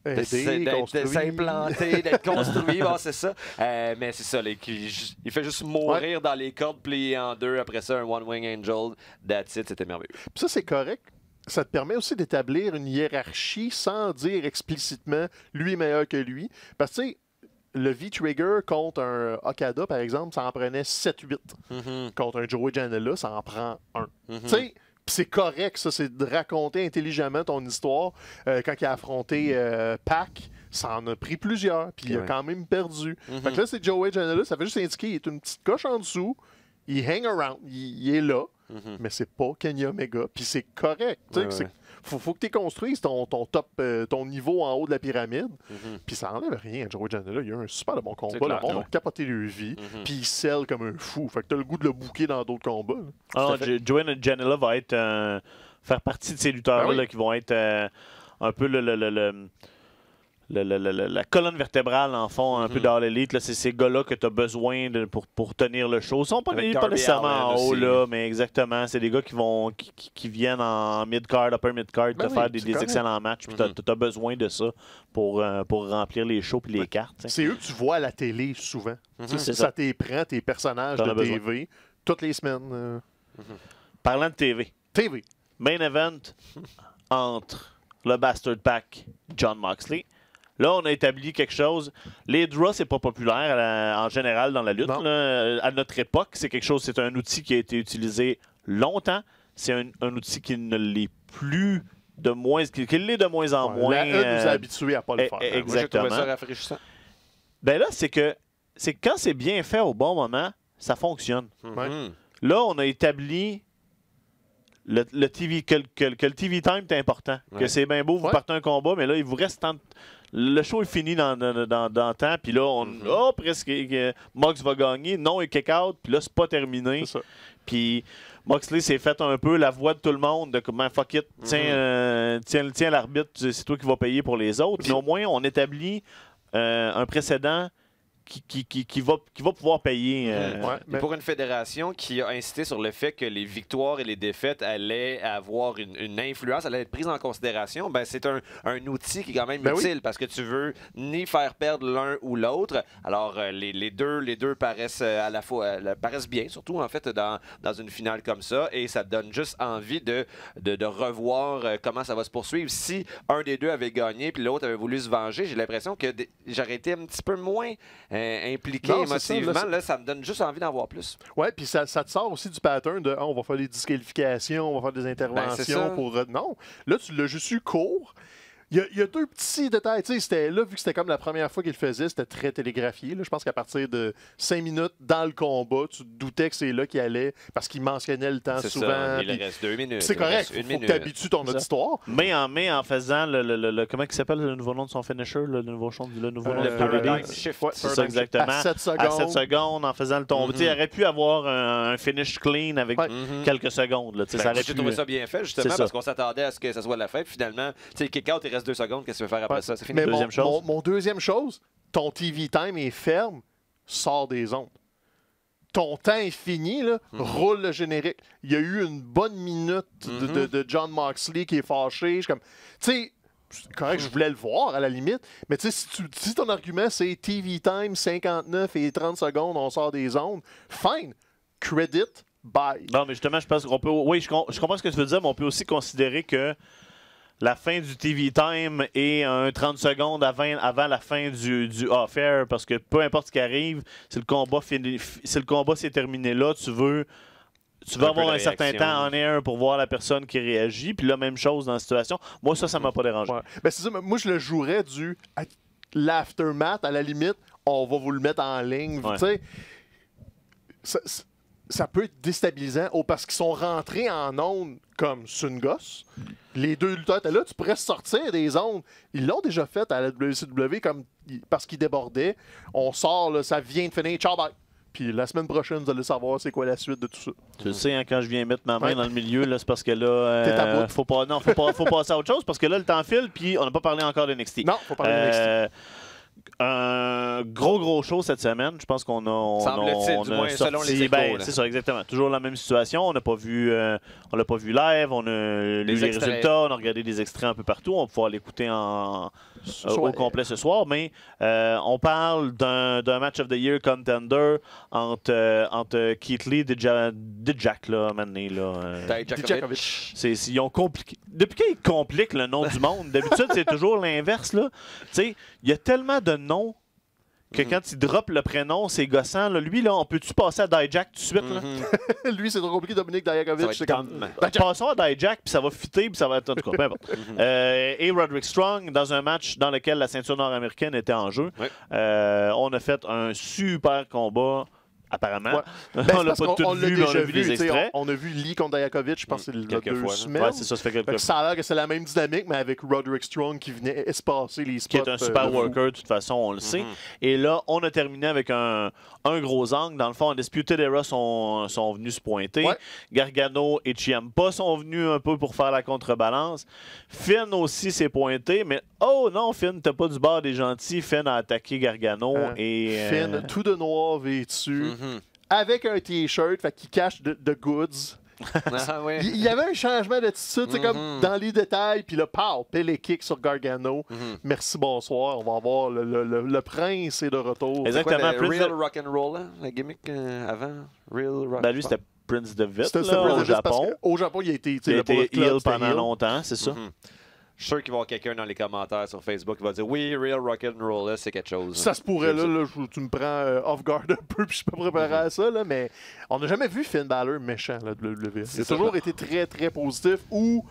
De s'implanter, d'être construit, bon, c'est ça. Mais c'est ça, il fait juste mourir dans les cordes pliées en deux. Après ça, un One Wing Angel, that's it, c'était merveilleux. Puis ça, c'est correct. Ça te permet aussi d'établir une hiérarchie sans dire explicitement lui est meilleur que lui. Parce que, tu sais, le V-Trigger contre un Okada, par exemple, ça en prenait 7-8. Contre un Joey Janela, ça en prend 1. Tu sais, c'est correct, ça, c'est de raconter intelligemment ton histoire. Quand il a affronté Pac, ça en a pris plusieurs, puis il a quand même perdu. Fait que là, c'est Joey Janela, ça fait juste indiquer qu'il est une petite coche en dessous, il hang around, il est là, mais c'est pas Kenny Omega, puis c'est correct. Faut que tu construises ton top, ton niveau en haut de la pyramide, puis ça enlève rien. Joey Janela, il y a eu un super de bon combat, le monde a capoté leur vie, puis il scelle comme un fou. Fait que t'as le goût de le booker dans d'autres combats. Alors, Joey Janela va être faire partie de ces lutteurs-là là, qui vont être un peu la colonne vertébrale, en fond, un peu dans l'élite. C'est ces gars-là que tu as besoin pour tenir le show. Ils sont pas nécessairement en haut, là, mais exactement. C'est des gars qui viennent en mid-card, upper mid-card, te faire des excellents matchs. Puis tu as besoin de ça pour remplir les shows et les cartes. T'sais. C'est eux que tu vois à la télé souvent. Ça t'éprend tes personnages de TV toutes les semaines. Parlant de TV. Main event entre le Bastard Pack, Jon Moxley. Là, on a établi quelque chose. Les draws, c'est pas populaire en général dans la lutte. Là. À notre époque, c'est quelque chose, c'est un outil qui a été utilisé longtemps. C'est un outil qui ne l'est plus de moins, qui l'est de moins en moins. La nous a habitués à pas le faire. Exactement. Moi, j'ai trouvé ça rafraîchissant. Ben là, c'est que quand c'est bien fait au bon moment, ça fonctionne. Là, on a établi le TV, que le TV time est important. Que c'est bien beau, vous partez un combat, mais là, il vous reste tant de... Le show est fini dans le temps, puis là, presque, Mox va gagner. Non, il kick out, puis là, c'est pas terminé. Puis Moxley s'est fait un peu la voix de tout le monde, de comment fuck it, tiens l'arbitre, c'est toi qui vas payer pour les autres. Mais au moins, on établit un précédent qui va pouvoir payer. Pour une fédération qui a insisté sur le fait que les victoires et les défaites allaient avoir une influence, allaient être prises en considération, ben c'est un outil qui est quand même utile parce que tu veux ni faire perdre l'un ou l'autre. Alors, les deux paraissent à la fois paraissent bien, surtout en fait dans une finale comme ça, et ça te donne juste envie de revoir comment ça va se poursuivre. Si un des deux avait gagné puis l'autre avait voulu se venger, j'ai l'impression que j'aurais été un petit peu moins impliqué émotivement, là, ça me donne juste envie d'en voir plus. Oui, puis ça te sort aussi du pattern de on va faire des disqualifications, on va faire des interventions pour. Non, là, tu l'as juste eu court. Il y a deux petits détails. Tu sais, là, vu que c'était comme la première fois qu'il le faisait, c'était très télégraphié. Là. Je pense qu'à partir de 5 minutes dans le combat, tu te doutais que c'est là qu'il allait parce qu'il mentionnait le temps souvent. Ça. Il reste 2 minutes. C'est correct. Il faut que tu habitues ton auditoire. Mais en faisant comment il s'appelle le nouveau nom de son finisher, le nouveau nom de Paradigm Shift. C'est ça, exactement. À 7 secondes. À 7 secondes, en faisant le tombe. Il aurait pu avoir un finish clean avec quelques secondes. Là. J'ai trouvé ça bien fait, justement, parce qu'on s'attendait à ce que ça soit la fête. Finalement, kick-out, il reste 2 secondes. Qu'est-ce que tu veux faire après ça? C'est fini. Mais mon deuxième chose, ton TV time est ferme, sors des ondes. Ton temps est fini, là, roule le générique. Il y a eu une bonne minute de Jon Moxley qui est fâché. Tu sais, c'est correct, je voulais le voir à la limite, mais tu sais, si ton argument c'est TV time 59 et 30 secondes, on sort des ondes, fine, credit, bye. Non, mais justement, je pense qu'on peut. Oui, je comprends ce que tu veux dire, mais on peut aussi considérer que la fin du TV time est 30 secondes avant la fin du off-air, parce que peu importe ce qui arrive, si le combat s'est terminé là, tu veux avoir un certain temps en air pour voir la personne qui réagit, puis la même chose dans la situation. Moi, ça m'a pas dérangé. Ben, c'est ça, moi, je le jouerais l'aftermath, à la limite, on va vous le mettre en ligne. Tu sais, ça peut être déstabilisant parce qu'ils sont rentrés en onde comme Sungos. Les deux lutteurs étaient là, tu pourrais sortir des ondes. Ils l'ont déjà fait à la WCW parce qu'ils débordaient. On sort, là, ça vient de finir, ciao, bye. Puis la semaine prochaine, vous allez savoir c'est quoi la suite de tout ça. Tu le sais, hein, quand je viens mettre ma main dans le milieu, là, c'est parce que là, faut passer à autre chose parce que là, le temps file, puis on n'a pas parlé encore de NXT. Non, faut parler de NXT. Un gros show cette semaine. Je pense qu'on a. Semble-t-il, du moins, selon les échos. C'est ça, exactement. Toujours la même situation. On l'a pas vu live. On a lu les résultats. On a regardé des extraits un peu partout. On va pouvoir l'écouter au complet ce soir. Mais on parle d'un match of the year contender entre Keith Lee et Dijak, là, maintenant. Dijakovic. Ils ont compliqué. Depuis qu'ils compliquent le nom du monde, d'habitude, c'est toujours l'inverse. Tu sais, il y a tellement de noms que quand il drop le prénom, c'est gossant. Là. Lui, là, on peut-tu passer à Dijak tout de suite? Là? Lui, c'est trop compliqué, Dominique Dijakovic. C'est comme... Passons à Dijak, puis ça va fitter, puis ça va être en tout cas, peu importe. Et Roderick Strong, dans un match dans lequel la ceinture nord-américaine était en jeu, on a fait un super combat. Apparemment. Ouais. On l'a pas tout vu, mais on a vu les extraits. On a vu Lee contre Dijakovic, je pense que c'est le 2 semaines. Ouais, c'est ça, ça fait quelques fois. Ça a l'air que c'est la même dynamique, mais avec Roderick Strong qui venait espacer les spots. Qui est un super worker, de toute façon, on le sait. Et là, on a terminé avec un gros angle. Dans le fond, Undisputed Era sont venus se pointer. Ouais. Gargano et Ciampa sont venus un peu pour faire la contrebalance. Finn aussi s'est pointé, mais oh non, Finn, t'as pas du bord des gentils. Finn a attaqué Gargano. Finn, tout de noir vêtu. Avec un T-shirt qui cache de goods. Oui. Il y avait un changement d'attitude, c'est comme dans les détails, puis le pow, pelle kick sur Gargano. Merci, bonsoir. On va avoir le prince est de retour. Exactement. Quoi, Real Rock'n'Roll, hein? La gimmick avant. Real Rock. Ben lui, c'était Prince Devitt au Japon. Au Japon, il a été heel pendant longtemps, c'est ça. Je suis sûr qu'il va y avoir quelqu'un dans les commentaires sur Facebook qui va dire oui, Real Rock'n'Roll, c'est quelque chose. Ça se pourrait, là tu me prends off guard un peu, puis je suis pas préparé à ça, là, mais on n'a jamais vu Finn Balor méchant, là, de WWE. Il a toujours été très, très positif ou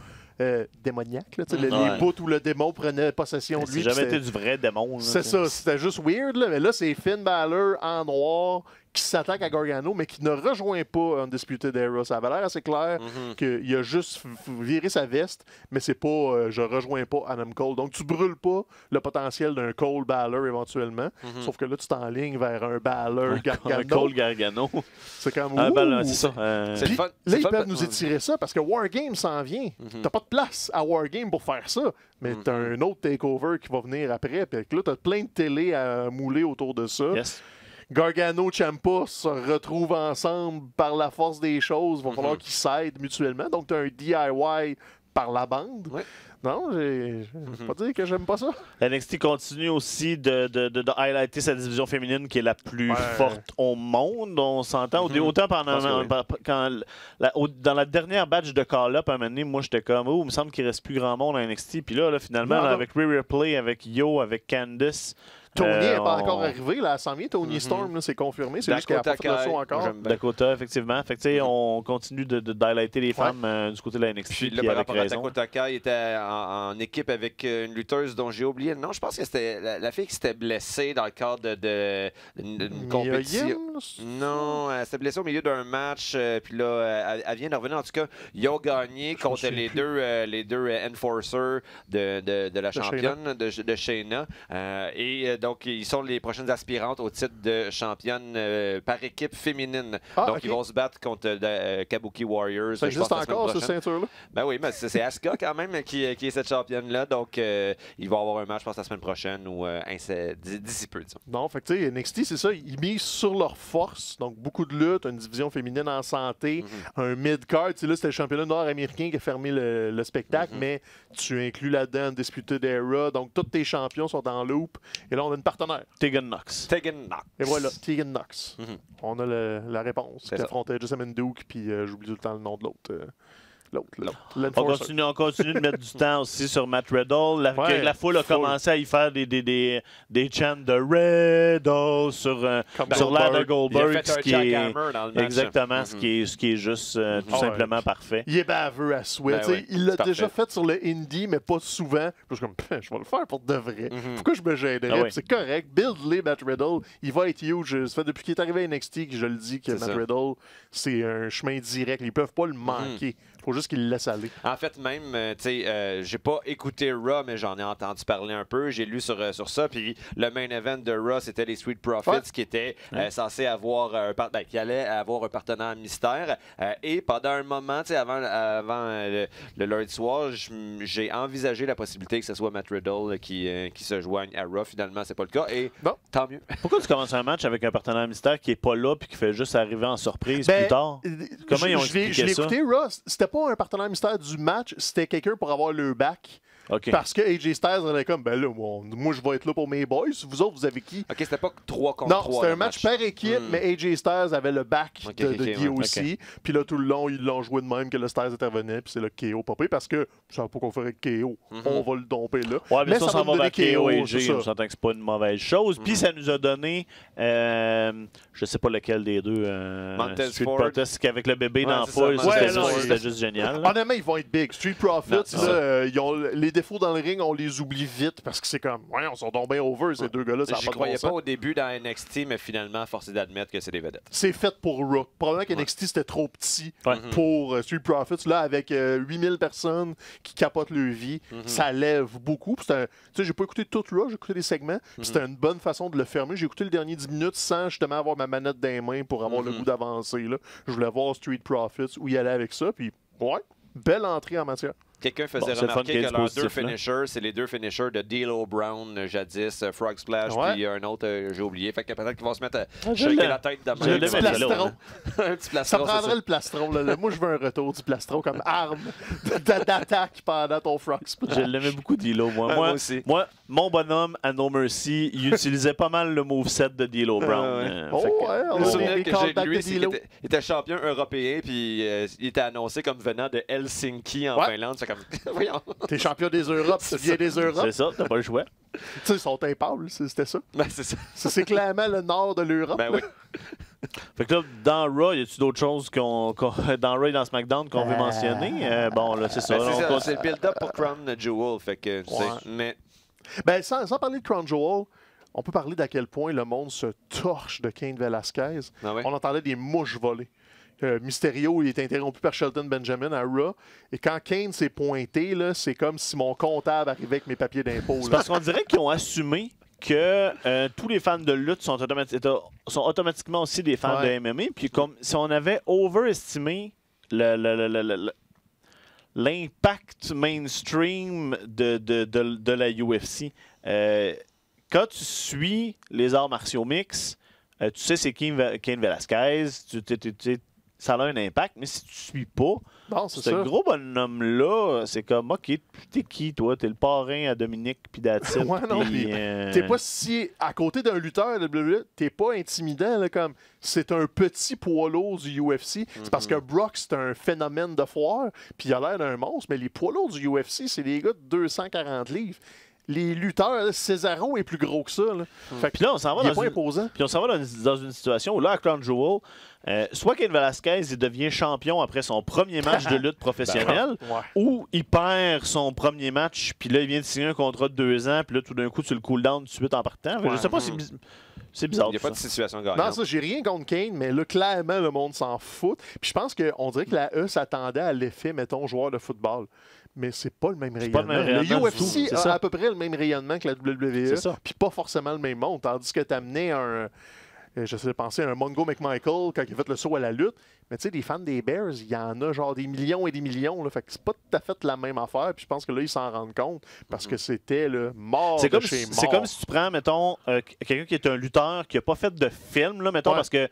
démoniaque, là, les bouts où le démon prenait possession de lui. Ça n'a jamais été du vrai démon. C'est ça, c'était juste weird, là, mais là, c'est Finn Balor en noir qui s'attaque à Gargano, mais qui ne rejoint pas Undisputed Era. Ça avait l'air assez clair qu'il a juste viré sa veste, mais c'est pas je rejoins pas Adam Cole. Donc, tu brûles pas le potentiel d'un Cole Balor éventuellement, sauf que là, tu t'enlignes vers un Balor Gargano. Un Cole Gargano. C'est comme c'est ça. Là, ils peuvent nous étirer ça parce que Wargame s'en vient. T'as pas de place à Wargame pour faire ça, mais t'as un autre takeover qui va venir après. Puis là, t'as plein de télé à mouler autour de ça. Yes. Gargano, Ciampa se retrouvent ensemble par la force des choses. Il va falloir qu'ils s'aident mutuellement. Donc, tu as un DIY par la bande. Ouais. Non, je vais pas dire que j'aime pas ça. NXT continue aussi de highlighter sa division féminine qui est la plus forte au monde. On s'entend. Autant dans la dernière batch de call-up, à un moment donné, moi, j'étais comme, il me semble qu'il reste plus grand monde à NXT. Puis là, finalement, avec Rhea Ripley, avec Yo, avec Candice, Tony n'est pas encore arrivé, là, elle s'en vient. Tony Storm, c'est confirmé. C'est juste qu'elle n'a pas fait le saut encore. Dakota, effectivement. Fait que, on continue d'highlighter les femmes du côté de la NXT. Puis là, par rapport à Dakota Kai, il était en équipe avec une lutteuse dont j'ai oublié le nom. Je pense que c'était la fille qui s'était blessée dans le cadre d'une compétition. Non, elle s'était blessée au milieu d'un match. Puis là, elle vient de revenir. En tout cas, ils ont gagné contre les deux enforcers de la championne, de Shayna. Et donc, ils sont les prochaines aspirantes au titre de championne par équipe féminine. Donc, ils vont se battre contre Kabuki Warriors. Ça existe encore, cette ceinture-là? Ben oui, mais c'est Asuka quand même qui est cette championne-là. Donc, ils vont avoir un match, je pense, la semaine prochaine ou d'ici peu. Disons. Non, fait que tu sais, NXT, c'est ça. Ils misent sur leur force. Donc, beaucoup de luttes, une division féminine en santé, un mid-card. Là, c'était le championnat nord-américain qui a fermé le spectacle, mais tu inclus là-dedans Undisputed Era. Donc, tous tes champions sont en loop. Et là, on a une partenaire. Tegan Nox. Et voilà, Tegan Nox. On a la réponse qui affrontait Jessamine Duke, puis j'oublie tout le temps le nom de l'autre. L'enforcer. On continue de mettre du temps aussi sur Matt Riddle. La foule a commencé à y faire des chants de Riddle sur l'air de Goldberg. Il a fait un jackhammer dans le match. Exactement, ce qui est juste tout simplement parfait. Il est baveux à souhait. Oui, il l'a déjà parfait. fait sur le indie, mais pas souvent. Je suis comme, je vais le faire pour de vrai. Pourquoi je me gênerais? Oui. C'est correct. Build-les, Matt Riddle. Il va être huge. Ça fait depuis qu'il est arrivé à NXT que je le dis que Matt Riddle, c'est un chemin direct. Ils peuvent pas le manquer. Il faut juste qu'ils le laissent aller. En fait, même, tu sais, j'ai pas écouté Raw, mais j'en ai entendu parler un peu. J'ai lu sur ça. Puis le main event de Raw, c'était les Street Profits qui étaient censés avoir qui allaient avoir un partenaire mystère. Et pendant un moment, tu sais, avant le lundi soir, j'ai envisagé la possibilité que ce soit Matt Riddle qui se joigne à Raw. Finalement, c'est pas le cas. Et tant mieux. Pourquoi tu commences un match avec un partenaire mystère qui est pas là puis qui fait juste arriver en surprise plus tard? Comment ils ont expliqué ça? Je l'ai écouté, Raw. C'était pas un partenaire mystère du match, c'était quelqu'un pour avoir le back. Okay. Parce que AJ Styles, elle est comme, ben là, moi, je vais être là pour mes boys. Vous autres, vous avez qui? OK, c'était pas 3 contre 3. Non, c'était un match par équipe, mais AJ Styles avait le back de DOC. Puis là, tout le long, ils l'ont joué de même que le Styles intervenait. Puis c'est le KO popé parce que je savais pas qu'on ferait KO. On va le domper là. Ouais, mais ça va s'en va vers KO et AJ. ça. On s'entend que c'est pas une mauvaise chose. Puis ça nous a donné, je sais pas lequel des deux, Street Protest avec le bébé dans la foule. C'était juste génial. Honnêtement, ils vont être big. Street Profits, ils ont les défauts dans le ring, on les oublie vite parce que c'est comme, on sont donc bien over, ces deux gars-là. Je croyais pas au début dans NXT, mais finalement, forcé d'admettre que c'est des vedettes. C'est fait pour Raw. Probablement qu'NXT, c'était trop petit pour Street Profits. Là, avec 8000 personnes qui capotent leur vie, ça lève beaucoup. Tu sais, j'ai pas écouté tout Raw, j'ai écouté des segments. C'était une bonne façon de le fermer. J'ai écouté le dernier 10 minutes sans justement avoir ma manette dans les mains pour avoir le goût d'avancer. Je voulais voir Street Profits, où il allait avec ça. Puis, belle entrée en matière. Quelqu'un faisait remarquer que leurs deux finishers, c'est les deux finishers de D'Lo Brown, jadis, Frog Splash, puis un autre, j'ai oublié. Fait que peut-être qu'ils vont se mettre à shaker la tête de Un petit plastron. Un petit plastron. Ça prendrait le plastron. Là. Moi, je veux un retour du plastron comme arme d'attaque pendant ton Frog Splash. Je l'aimais beaucoup, D'Lo. Moi aussi. Moi, mon bonhomme à No Mercy, il utilisait pas mal le moveset de D'Lo Brown. Je me souviens que lui, il était champion européen, puis il était annoncé comme venant de Helsinki en Finlande. Voyons. T'es champion des Europes, tu viens des Europes. C'est ça, t'as pas le choix. Tu sais, ils sont impables, c'était ça. Ben, c'est ça. C'est clairement le nord de l'Europe. Ben oui. Fait que là, dans Raw, y a-tu d'autres choses dans Raw et dans SmackDown qu'on veut mentionner? Bon, là, c'est ça. C'est le build-up pour Crown Jewel. Fait que, mais... Ben, sans parler de Crown Jewel, on peut parler d'à quel point le monde se torche de Cain Velasquez. On entendait des mouches voler. Mysterio, il est interrompu par Shelton Benjamin à Raw. Et quand Kane s'est pointé, c'est comme si mon comptable arrivait avec mes papiers d'impôt. C'est parce qu'on dirait qu'ils ont assumé que tous les fans de lutte sont automatiquement aussi des fans de MMA. Puis comme si on avait overestimé l'impact mainstream de la UFC. Quand tu suis les arts martiaux mix, tu sais c'est Cain Velasquez, ça a un impact, mais si tu suis pas, ce gros bonhomme-là, c'est comme, OK, t'es qui, toi? T'es le parrain à Dominique puis d'Atil. T'es pas si... À côté d'un lutteur de WWE, t'es pas intimidant, là, comme... C'est un petit poids lourd du UFC. C'est parce que Brock, c'est un phénomène de foire, puis il a l'air d'un monstre, mais les poids lourds du UFC, c'est des gars de 240 livres. Les lutteurs, Cesaro est plus gros que ça. Puis là, on s'en va dans une situation où là, à Crown Jewel, soit Cain Velasquez il devient champion après son premier match de lutte professionnelle, ou il perd son premier match, puis là, il vient de signer un contrat de 2 ans, puis là, tout d'un coup, tu le cool down tout de suite en partant. Je sais pas, c'est bizarre. Il n'y a pas de situation gagnante. Non, ça, j'ai rien contre Kane, mais là, clairement, le monde s'en fout. Puis je pense qu'on dirait que la E s'attendait à l'effet, mettons, joueur de football. Mais c'est pas le même rayonnement. Le UFC a à peu près le même rayonnement que la WWE, puis pas forcément le même monde. Tandis que tu amenais un Mongo McMichael quand il a fait le saut à la lutte. Mais tu sais, des fans des Bears, il y en a genre des millions et des millions. Là, fait que c'est pas tout à fait la même affaire. Puis je pense que là, ils s'en rendent compte parce que c'était mort de chez mort. C'est comme si tu prends, mettons, quelqu'un qui est un lutteur qui n'a pas fait de film, là, mettons, parce que, tu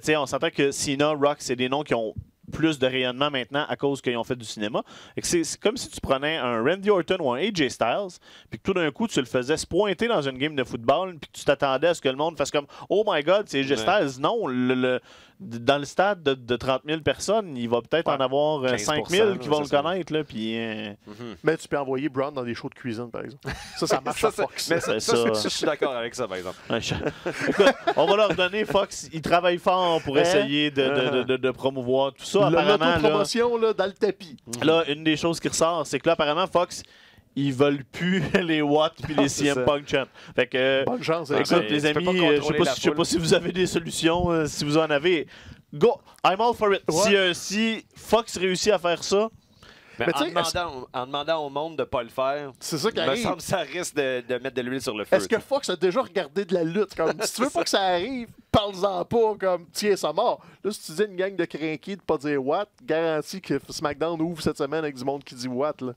sais, on s'entend que Cena, Rock, c'est des noms qui ont plus de rayonnement maintenant à cause qu'ils ont fait du cinéma. C'est comme si tu prenais un Randy Orton ou un AJ Styles, puis que tout d'un coup, tu le faisais se pointer dans une game de football, puis que tu t'attendais à ce que le monde fasse comme « Oh my God, c'est AJ Styles! » Non, dans le stade de 30 000 personnes, il va peut-être en avoir 5 000 qui vont le connaître. Là, puis, Mais tu peux envoyer Brown dans des shows de cuisine, par exemple. Ça marche à Fox. Mais ça, je suis d'accord avec ça, par exemple. Écoute, on va leur donner Fox. Ils travaillent fort pour essayer de promouvoir tout ça. Apparemment, l'autopromotion là, dans le tapis. Là, une des choses qui ressort, c'est que là, apparemment, Fox, ils veulent plus les Watts puis les CM Punk chants. Fait que, bonne chance. écoute, les amis, je sais pas si vous avez des solutions. Si vous en avez, go! I'm all for it. Ouais. Si Fox réussit à faire ça, Mais en demandant au monde de ne pas le faire, c'est ça qui il me arrive. semble que ça risque de mettre de l'huile sur le feu. Est-ce que Fox a déjà regardé de la lutte? Comme, si tu veux pas que ça arrive, parle-en pas, comme, tiens, ça mort. Là, si tu dis une gang de crinqués de pas dire what, garantis que SmackDown ouvre cette semaine avec du monde qui dit what, là.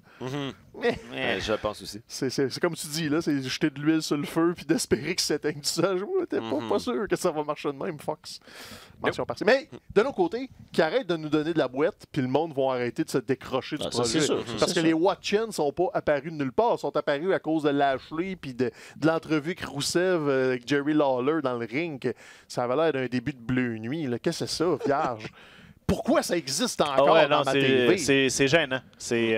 Je pense aussi. C'est comme tu dis, là, c'est jeter de l'huile sur le feu puis d'espérer que ça s'éteigne tout seul. T'es pas sûr que ça va marcher de même, Fox. Mention partie. Mais, de l'autre côté, qui arrête de nous donner de la boîte, puis le monde va arrêter de se décrocher du projet. Parce que les Watchins sont pas apparus de nulle part. Ils sont apparus à cause de Lashley puis de l'entrevue que Rousseff avec Jerry Lawler dans le ring. Ça avait l'air d'un début de Bleu Nuit. Qu'est-ce que c'est ça, vierge? Pourquoi ça existe encore dans ma TV? C'est gênant. C'est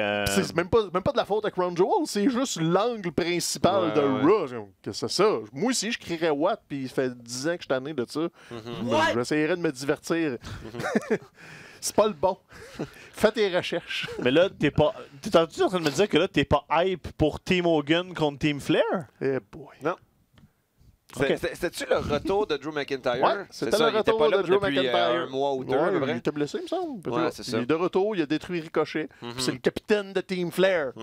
même pas de la faute à Crown Jewel, c'est juste l'angle principal de Raw. Qu'est-ce que c'est ça? Moi aussi, je crierais Watt, puis ça fait 10 ans que je suis tanné de ça. J'essaierais de me divertir. C'est pas le bon. Fais tes recherches. Mais là, t'es en train de me dire que là, t'es pas hype pour Team Hogan contre Team Flair? Eh boy. Non. C'était-tu le retour de Drew McIntyre? Ouais, c'était le retour de Drew McIntyre. Un mois ou deux, à peu près. Il était blessé, il me semble. Ouais, c'est ça. Il est de retour, il a détruit Ricochet. C'est le capitaine de Team Flair.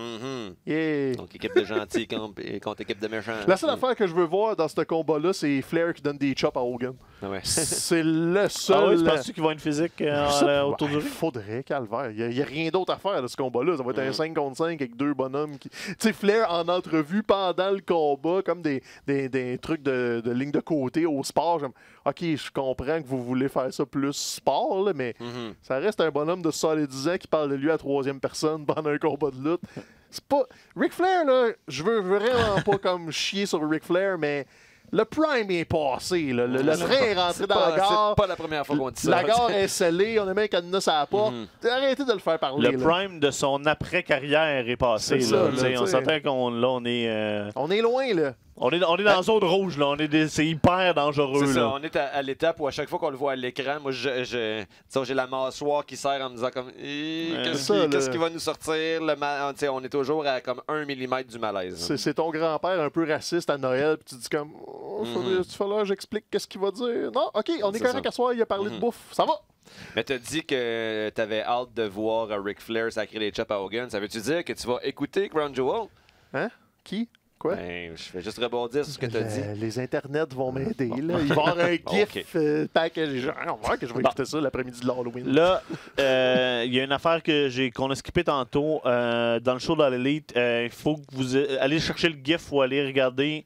Yeah. Donc, équipe de gentils contre équipe de méchants. La seule affaire que je veux voir dans ce combat-là, c'est Flair qui donne des chops à Hogan. C'est le seul. Ah oui, penses-tu qu'il va être physique autour du ring? Il faudrait, calvaire. Il n'y a rien d'autre à faire de ce combat-là. Ça va être un 5 contre 5 avec deux bonhommes qui. Tu sais, Flair en entrevue pendant le combat, comme des trucs de ligne de côté au sport. OK, je comprends que vous voulez faire ça plus sport, là, mais ça reste un bonhomme de 70 ans qui parle de lui à troisième personne pendant un combat de lutte. C'est pas. Ric Flair, là, je veux vraiment pas comme chier sur Ric Flair, mais. Le prime est passé. Là. Le train est rentré dans la gare. C'est pas la première fois qu'on dit ça. La gare est scellée. On a mis un cadenas à la porte. Arrêtez de le faire parler. Le prime de son après-carrière est passé. On s'entend qu'on est... On est loin, là. On est dans la zone rouge, là. C'est hyper dangereux. C'est ça, là. on est à l'étape où à chaque fois qu'on le voit à l'écran, moi, j'ai la mâchoire qui serre en me disant comme qu'est-ce qui va nous sortir? On est toujours à comme 1 mm du malaise. C'est ton grand-père un peu raciste à Noël, puis tu dis comme il falloir que j'explique qu'est-ce qu'il va dire. Non, OK, on est correct à soir, il a parlé de bouffe. Ça va! Mais t'as dit que t'avais hâte de voir Ric Flair sacrer les chops à Hogan. Ça veut-tu dire que tu vas écouter Crown Jewel? Hein? Qui? Quoi? Ben, je vais juste rebondir sur ce que tu as dit. Les internets vont m'aider. Il va y avoir un GIF package. On va voir que je vais écouter ça l'après-midi de l'Halloween. Là, il y a une affaire qu'on a skippé tantôt dans le show de l'Elite. Il faut que vous allez chercher le GIF ou aller regarder.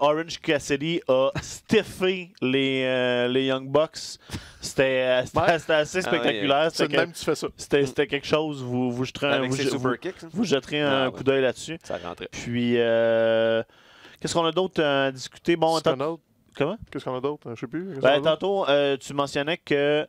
Orange Cassidy a stiffé les Young Bucks. C'était assez spectaculaire. C'est même tu fais ça. C'était quelque chose. Vous jetterez un coup d'œil là-dessus. Ça rentrait. Puis, qu'est-ce qu'on a d'autre à discuter? Bon, comment? Qu'est-ce qu'on a d'autre? Je sais plus. Tantôt, tu mentionnais que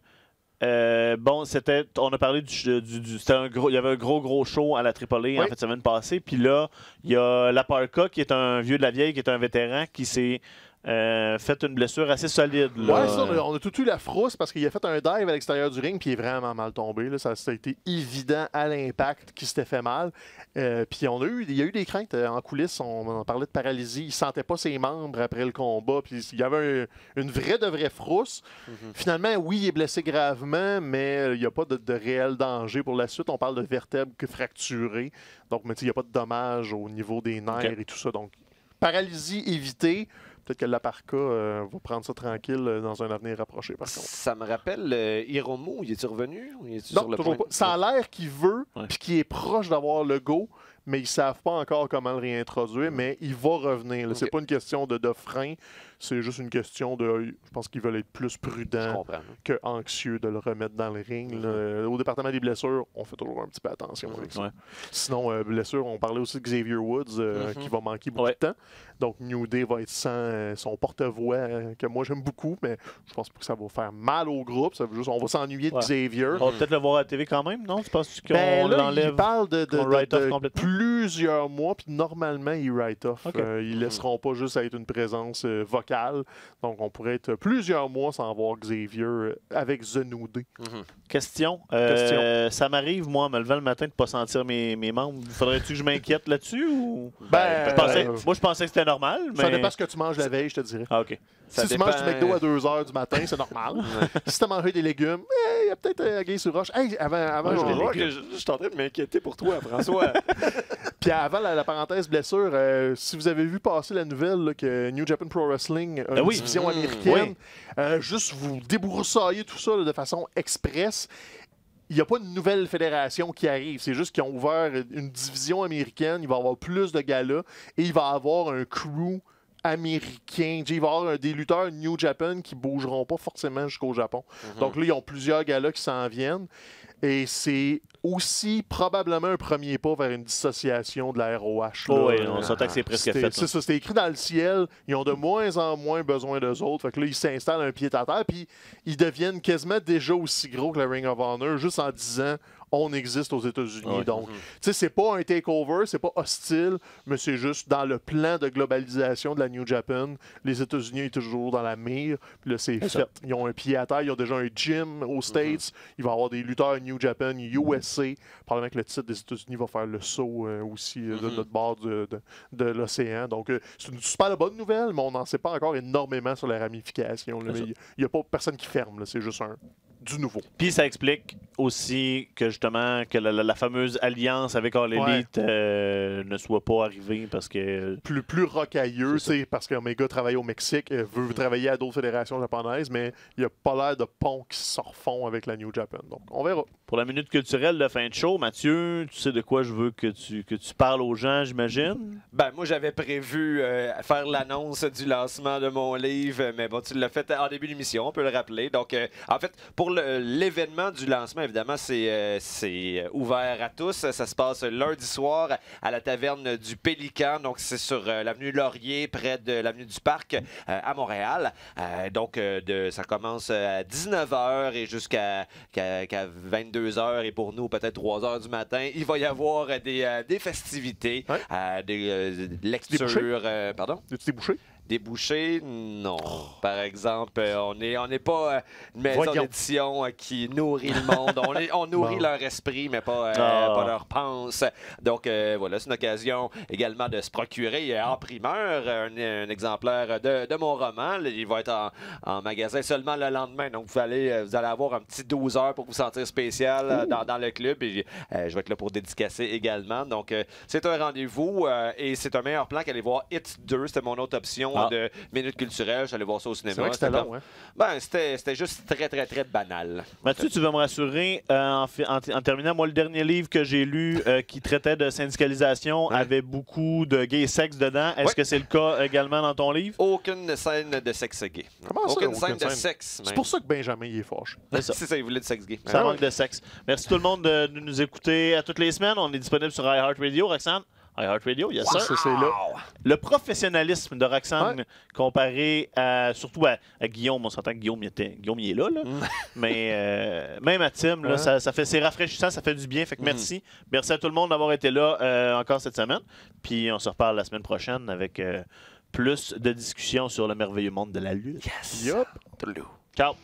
on a parlé il y avait un gros show à la Tripoli en fait semaine passée. Puis là, il y a La Parka qui est un vieux de la vieille, qui est un vétéran qui s'est fait une blessure assez solide. Là. Ouais, ça, on a tout eu la frousse parce qu'il a fait un dive à l'extérieur du ring puis il est vraiment mal tombé. Là. Ça a été évident à l'impact qu'il s'était fait mal. Puis il y a eu des craintes en coulisses. On parlait de paralysie. Il sentait pas ses membres après le combat. Puis il y avait une vraie frousse. Finalement, oui, il est blessé gravement, mais il n'y a pas de réel danger pour la suite. On parle de vertèbres fracturées. Donc, il n'y a pas de dommages au niveau des nerfs et tout ça. Donc, paralysie évitée. Peut-être que la Parka va prendre ça tranquille dans un avenir rapproché, par contre. Ça me rappelle Hiromu. Il est-tu revenu? Non, toujours pas. Ça a l'air qu'il veut puis qu'il est proche d'avoir le go, mais ils ne savent pas encore comment le réintroduire, mais il va revenir. Ce n'est pas une question de frein, c'est juste une question de... Je pense qu'ils veulent être plus prudents que anxieux de le remettre dans le ring. Au département des blessures, on fait toujours un petit peu attention avec ça. Sinon, blessure, on parlait aussi de Xavier Woods, qui va manquer beaucoup de temps. Donc, New Day va être sans son porte-voix, que moi j'aime beaucoup, mais je pense pas que ça va faire mal au groupe. Ça veut juste, on va s'ennuyer de Xavier. On va peut-être le voir à la TV quand même, non? Tu penses qu'on l'enlève? Il parle de plusieurs mois, puis normalement, ils write-off. Ils ne laisseront pas juste être une présence vocale. Donc, on pourrait être plusieurs mois sans voir Xavier avec The New Day. Question. Ça m'arrive, moi, en me levant le matin, de ne pas sentir mes membres. Faudrait-tu que je m'inquiète là-dessus? Ou... moi, je pensais que c'était normal. Mais... Ça dépend ce que tu manges la veille, je te dirais. Ah, OK. Si tu manges du McDo à 2 h du matin, c'est normal. Si tu as mangé des légumes, il y a peut-être un gay sur roche. Hey, avant je suis en train de m'inquiéter pour toi, François. Puis avant la parenthèse blessure, si vous avez vu passer la nouvelle là, que New Japan Pro Wrestling a une division américaine, juste vous débroussaillez tout ça là, de façon express. Il n'y a pas une nouvelle fédération qui arrive. C'est juste qu'ils ont ouvert une division américaine. Il va y avoir plus de galas et il va y avoir un crew américain. Il va y avoir des lutteurs New Japan qui ne bougeront pas forcément jusqu'au Japon. Donc là, ils ont plusieurs galas qui s'en viennent. Et c'est aussi probablement un premier pas vers une dissociation de la ROH. Oui, on s'entend que c'est presque fait. C'est ça, c'était écrit dans le ciel. Ils ont de moins en moins besoin d'eux autres. Fait que là, ils s'installent un pied à terre, puis ils deviennent quasiment déjà aussi gros que la Ring of Honor, juste en disant on existe aux États-Unis. Donc, tu sais, c'est pas un takeover, c'est pas hostile, mais c'est juste dans le plan de globalisation de la New Japan, les États-Unis sont toujours dans la mire. Puis là, c'est fait. Ils ont un pied à terre, ils ont déjà un gym aux States. Il va y avoir des lutteurs New Japan, USA. Probablement que le titre des États-Unis va faire le saut aussi de notre bord de l'océan. Donc, c'est une super bonne nouvelle, mais on n'en sait pas encore énormément sur la ramification. Il n'y a pas personne qui ferme, c'est juste du nouveau. Puis ça explique aussi que justement que la fameuse alliance avec All Elite ne soit pas arrivée parce que... Plus rocailleux, parce qu'Omega travaille au Mexique, veut travailler à d'autres fédérations japonaises, mais il n'y a pas l'air de pont qui se refont avec la New Japan. Donc, on verra. Pour la minute culturelle de fin de show, Mathieu, tu sais de quoi je veux que tu parles aux gens, j'imagine? Ben, moi, j'avais prévu faire l'annonce du lancement de mon livre, mais bon, tu l'as fait en début d'émission, on peut le rappeler. Donc, en fait, pour l'événement du lancement, évidemment, c'est ouvert à tous. Ça se passe lundi soir à la taverne du Pélican. Donc, c'est sur l'avenue Laurier, près de l'avenue du Parc à Montréal. Donc, ça commence à 19h et jusqu'à 22h et pour nous, peut-être 3h du matin. Il va y avoir des festivités, des lectures. Pardon? Des débouchés? Débouchés, non. Par exemple, on n'est pas une maison d'édition qui nourrit le monde. On nourrit leur esprit, mais pas leur pense. Donc, voilà, c'est une occasion également de se procurer en primeur un exemplaire de mon roman. Il va être en magasin seulement le lendemain. Donc, vous allez avoir un petit 12 heures pour vous sentir spécial dans le club. Et je vais être là pour dédicacer également. Donc, c'est un rendez-vous et c'est un meilleur plan qu'aller voir Hit 2. C'était mon autre option de minutes culturelles. J'allais voir ça au cinéma. C'est vrai que c'était long, hein? Ben, c'était juste très, très, très banal. Mathieu, tu veux me rassurer, en terminant, moi, le dernier livre que j'ai lu qui traitait de syndicalisation avait beaucoup de gay sexe dedans. Est-ce que c'est le cas également dans ton livre? Aucune scène de sexe gay. Comment ça? Aucune scène de sexe. C'est pour ça que Benjamin il est fâché. C'est ça, il voulait de sexe gay. Ça manque de sexe. Merci tout le monde de nous écouter à toutes les semaines. On est disponible sur iHeartRadio, Roxane. iHeartRadio, il y a ça. C'est là. Le professionnalisme de Roxane comparé surtout à Guillaume. On s'entend que Guillaume, il est là. Mais même à Tim, là, c'est rafraîchissant, ça fait du bien. Fait que merci. Merci à tout le monde d'avoir été là encore cette semaine. Puis on se reparle la semaine prochaine avec plus de discussions sur le merveilleux monde de la lutte. Yes! Yup. Toulou. Ciao!